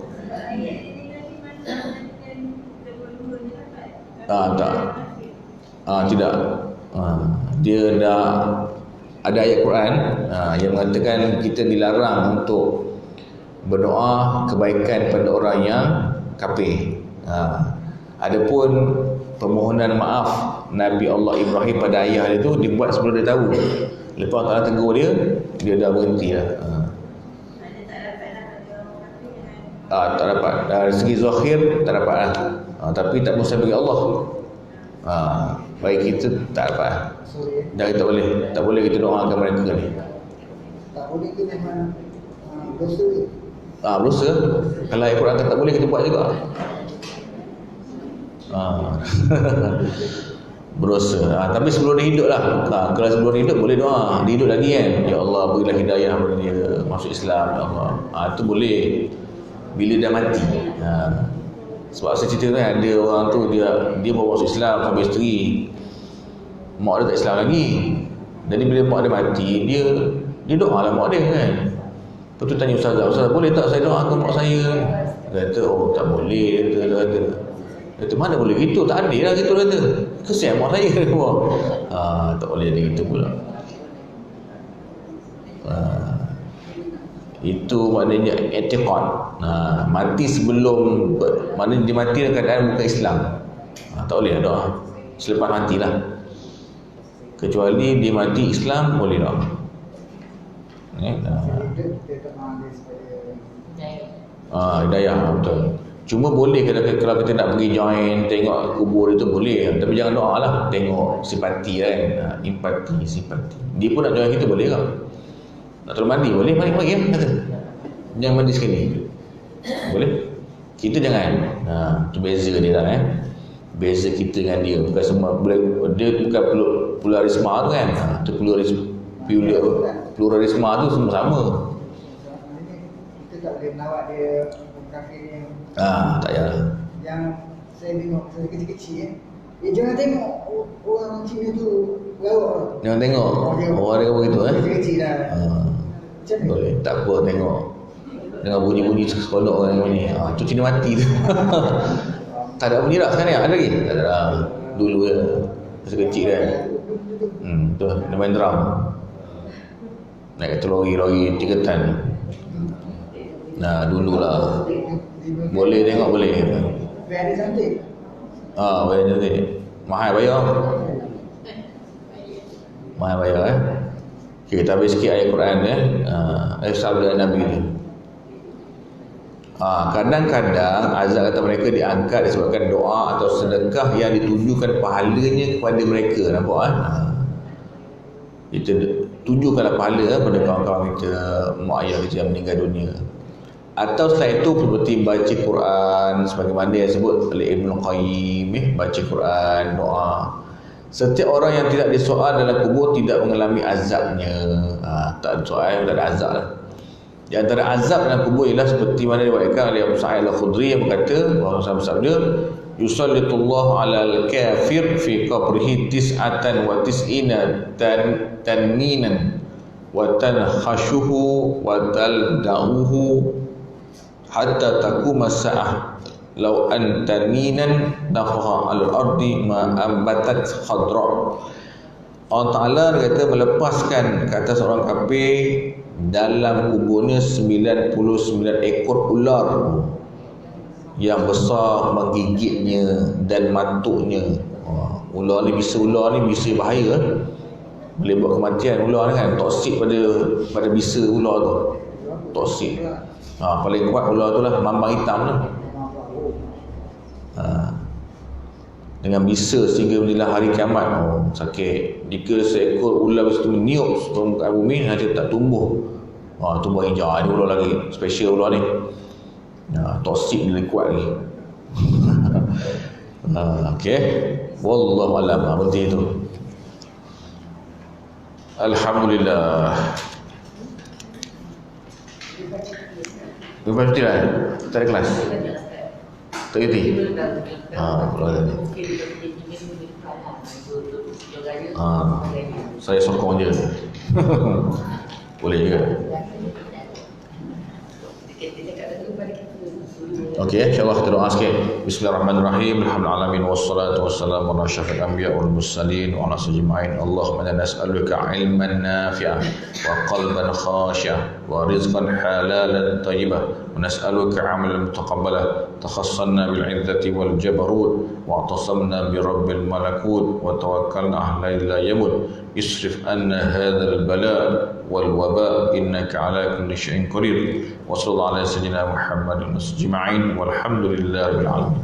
Tak. Tidak. Dia dah ada ayat Quran yang mengatakan kita dilarang untuk berdoa kebaikan pada orang yang kafir. Adapun permohonan maaf Nabi Allah Ibrahim pada ayah dia tu dibuat sebelum dia tahu. Lepas Allah tegur dia, dia dah berhenti lah. Tak dapat. Dari segi zahir tak dapat lah. Tapi tak musnah bagi Allah. Bagi kita tak dapat. Dan kita tak boleh kita doakan mereka ni. Tak boleh ke memang dosa ke? Dosa. Kalau ayat Quran tak boleh kita buat juga. Berdosa. Tapi sebelum dia hidup lah. Kalau sebelum dia hidup boleh doa. Dia hidup lagi kan. Ya Allah berilah hidayah kepada dia masuk Islam. Ya Allah. Itu boleh. Bila dah mati. Sebab saya cerita kan, ada orang tu dia baru masuk Islam sampai isteri. Mak dia tak Islam lagi. Jadi bila mak dia mati, dia doa lah mak dia kan. Lepas tu tanya Ustazah, boleh tak saya doakan mak saya? Dia kata, tak boleh. Dia kata, mana boleh gitu? Tak adil lah gitu. Dia kata, kesian mak saya. Tak boleh ada gitu pula. Itu maknanya i'tiqad. Mati sebelum, maknanya dia mati dalam keadaan bukan Islam. Tak boleh doa selepas matilah. Kecuali dia mati Islam boleh doa. Hidayah betul. Cuma boleh kalau kita nak pergi join tengok kubur itu boleh, tapi jangan doa lah. Tengok simpati kan, empati, simpati. Dia pun nak join kita boleh tak? Nak tolong mandi boleh, mari kata. Jangan mandi sekali. Boleh? Kita jangan. Tu beza dia lah beza kita dengan dia. Bukan semua dia bukan pluralisme tu kan. Tu pluralisme tu semua sama. Kita tak boleh melawat dia kafir ni. Tak payah. Yang saya tengok saya kecil-kecil jangan tengok orang Cina tu lawak. Jangan tengok. Orang dia begitu Kecil dah. Boleh. Tak apa tengok. Dengan bunyi-bunyi sekolok orang ni. Tu Cina mati tu. Tak ada bunyi dah sekarang ni? Ada lagi? Tak ada dah. Dulu je. Masa kecil kan. Tu dia main drum. Naik kata lori-lori 3 tan. Dululah. Boleh tengok boleh. Very cantik. Very cantik. Mahal bayar. Mahal bayar Okay, kita habis sikit ayat Quran sabda Nabi ni. Kadang-kadang azab kata mereka diangkat disebabkan doa atau sedekah yang ditujukan pahalanya kepada mereka. Nampak Kita tujukanlah pahala pada kawan-kawan kita, mak ayah kita yang meninggal dunia. Atau selain itu seperti baca Quran sebagaimana yang disebut oleh Ibnu Qayyim, baca Quran, doa. Setiap orang yang tidak disoal dalam kubur tidak mengalami azabnya. Tak ada soal, tak ada azab lah. Di antara azab dalam kubur ialah seperti mana diriwayatkan oleh Abu Sa'id Al-Khudri yang berkata, Rasulullah bersabda, yusallitullahu 'alal kafir fi qabrihi tis'atan wa tis'ina tanminan wa tankhashuhu wa talda'uhu hatta taquma as-sa'ah law an tanminan nafakha 'alal ardi ma ambatat khadra. Allah Ta'ala kata melepaskan kata seorang kafir dalam kuburnya 99 ekor ular yang besar menggigitnya dan matuknya. Ular ni bisa bahaya. Boleh buat kematian ular ni kan. Toksik pada bisa ular tu. Toksik. Paling kuat ular tu lah, mambang hitam tu. Dengan bisa sehingga menjelang hari kiamat. Sakit. Jika seekor ular itu meniup permukaan bumi, nanti tak tumbuh. Tumbuh hijau. Ini ular lagi special ular ni. Toksik ni lebih kuat lagi. Okey. Wallahu a'lam. Berhenti itu. Alhamdulillah. Lepas tu lah. Tak ada kelas. Tak kerti. Saya sokong je. Boleh juga. Okey, insya-Allah kita doa sikit. Bismillahirrahmanirrahim. Alhamdulillahirabbil wassalatu wassalamu ala asyrafil anbiya wal mursalin wa ala sajma'in. Allahumma inna nas'aluka 'ilman nafi'an wa qalban khashi'an wa rizqan halalan thayyiban wa nas'aluka 'amalan mutaqabbalan. Takhassanna bil 'izzati wal jabarut wa atasamna bi rabbil malakut wa tawakkalna 'ala la yamut. Isrif anna hadzal bala wal waba innaka 'ala kulli syai'in qadir. Wa sallallahu ala sayyidina Muhammadin wa ajma'in walhamdulillahi rabbil alamin.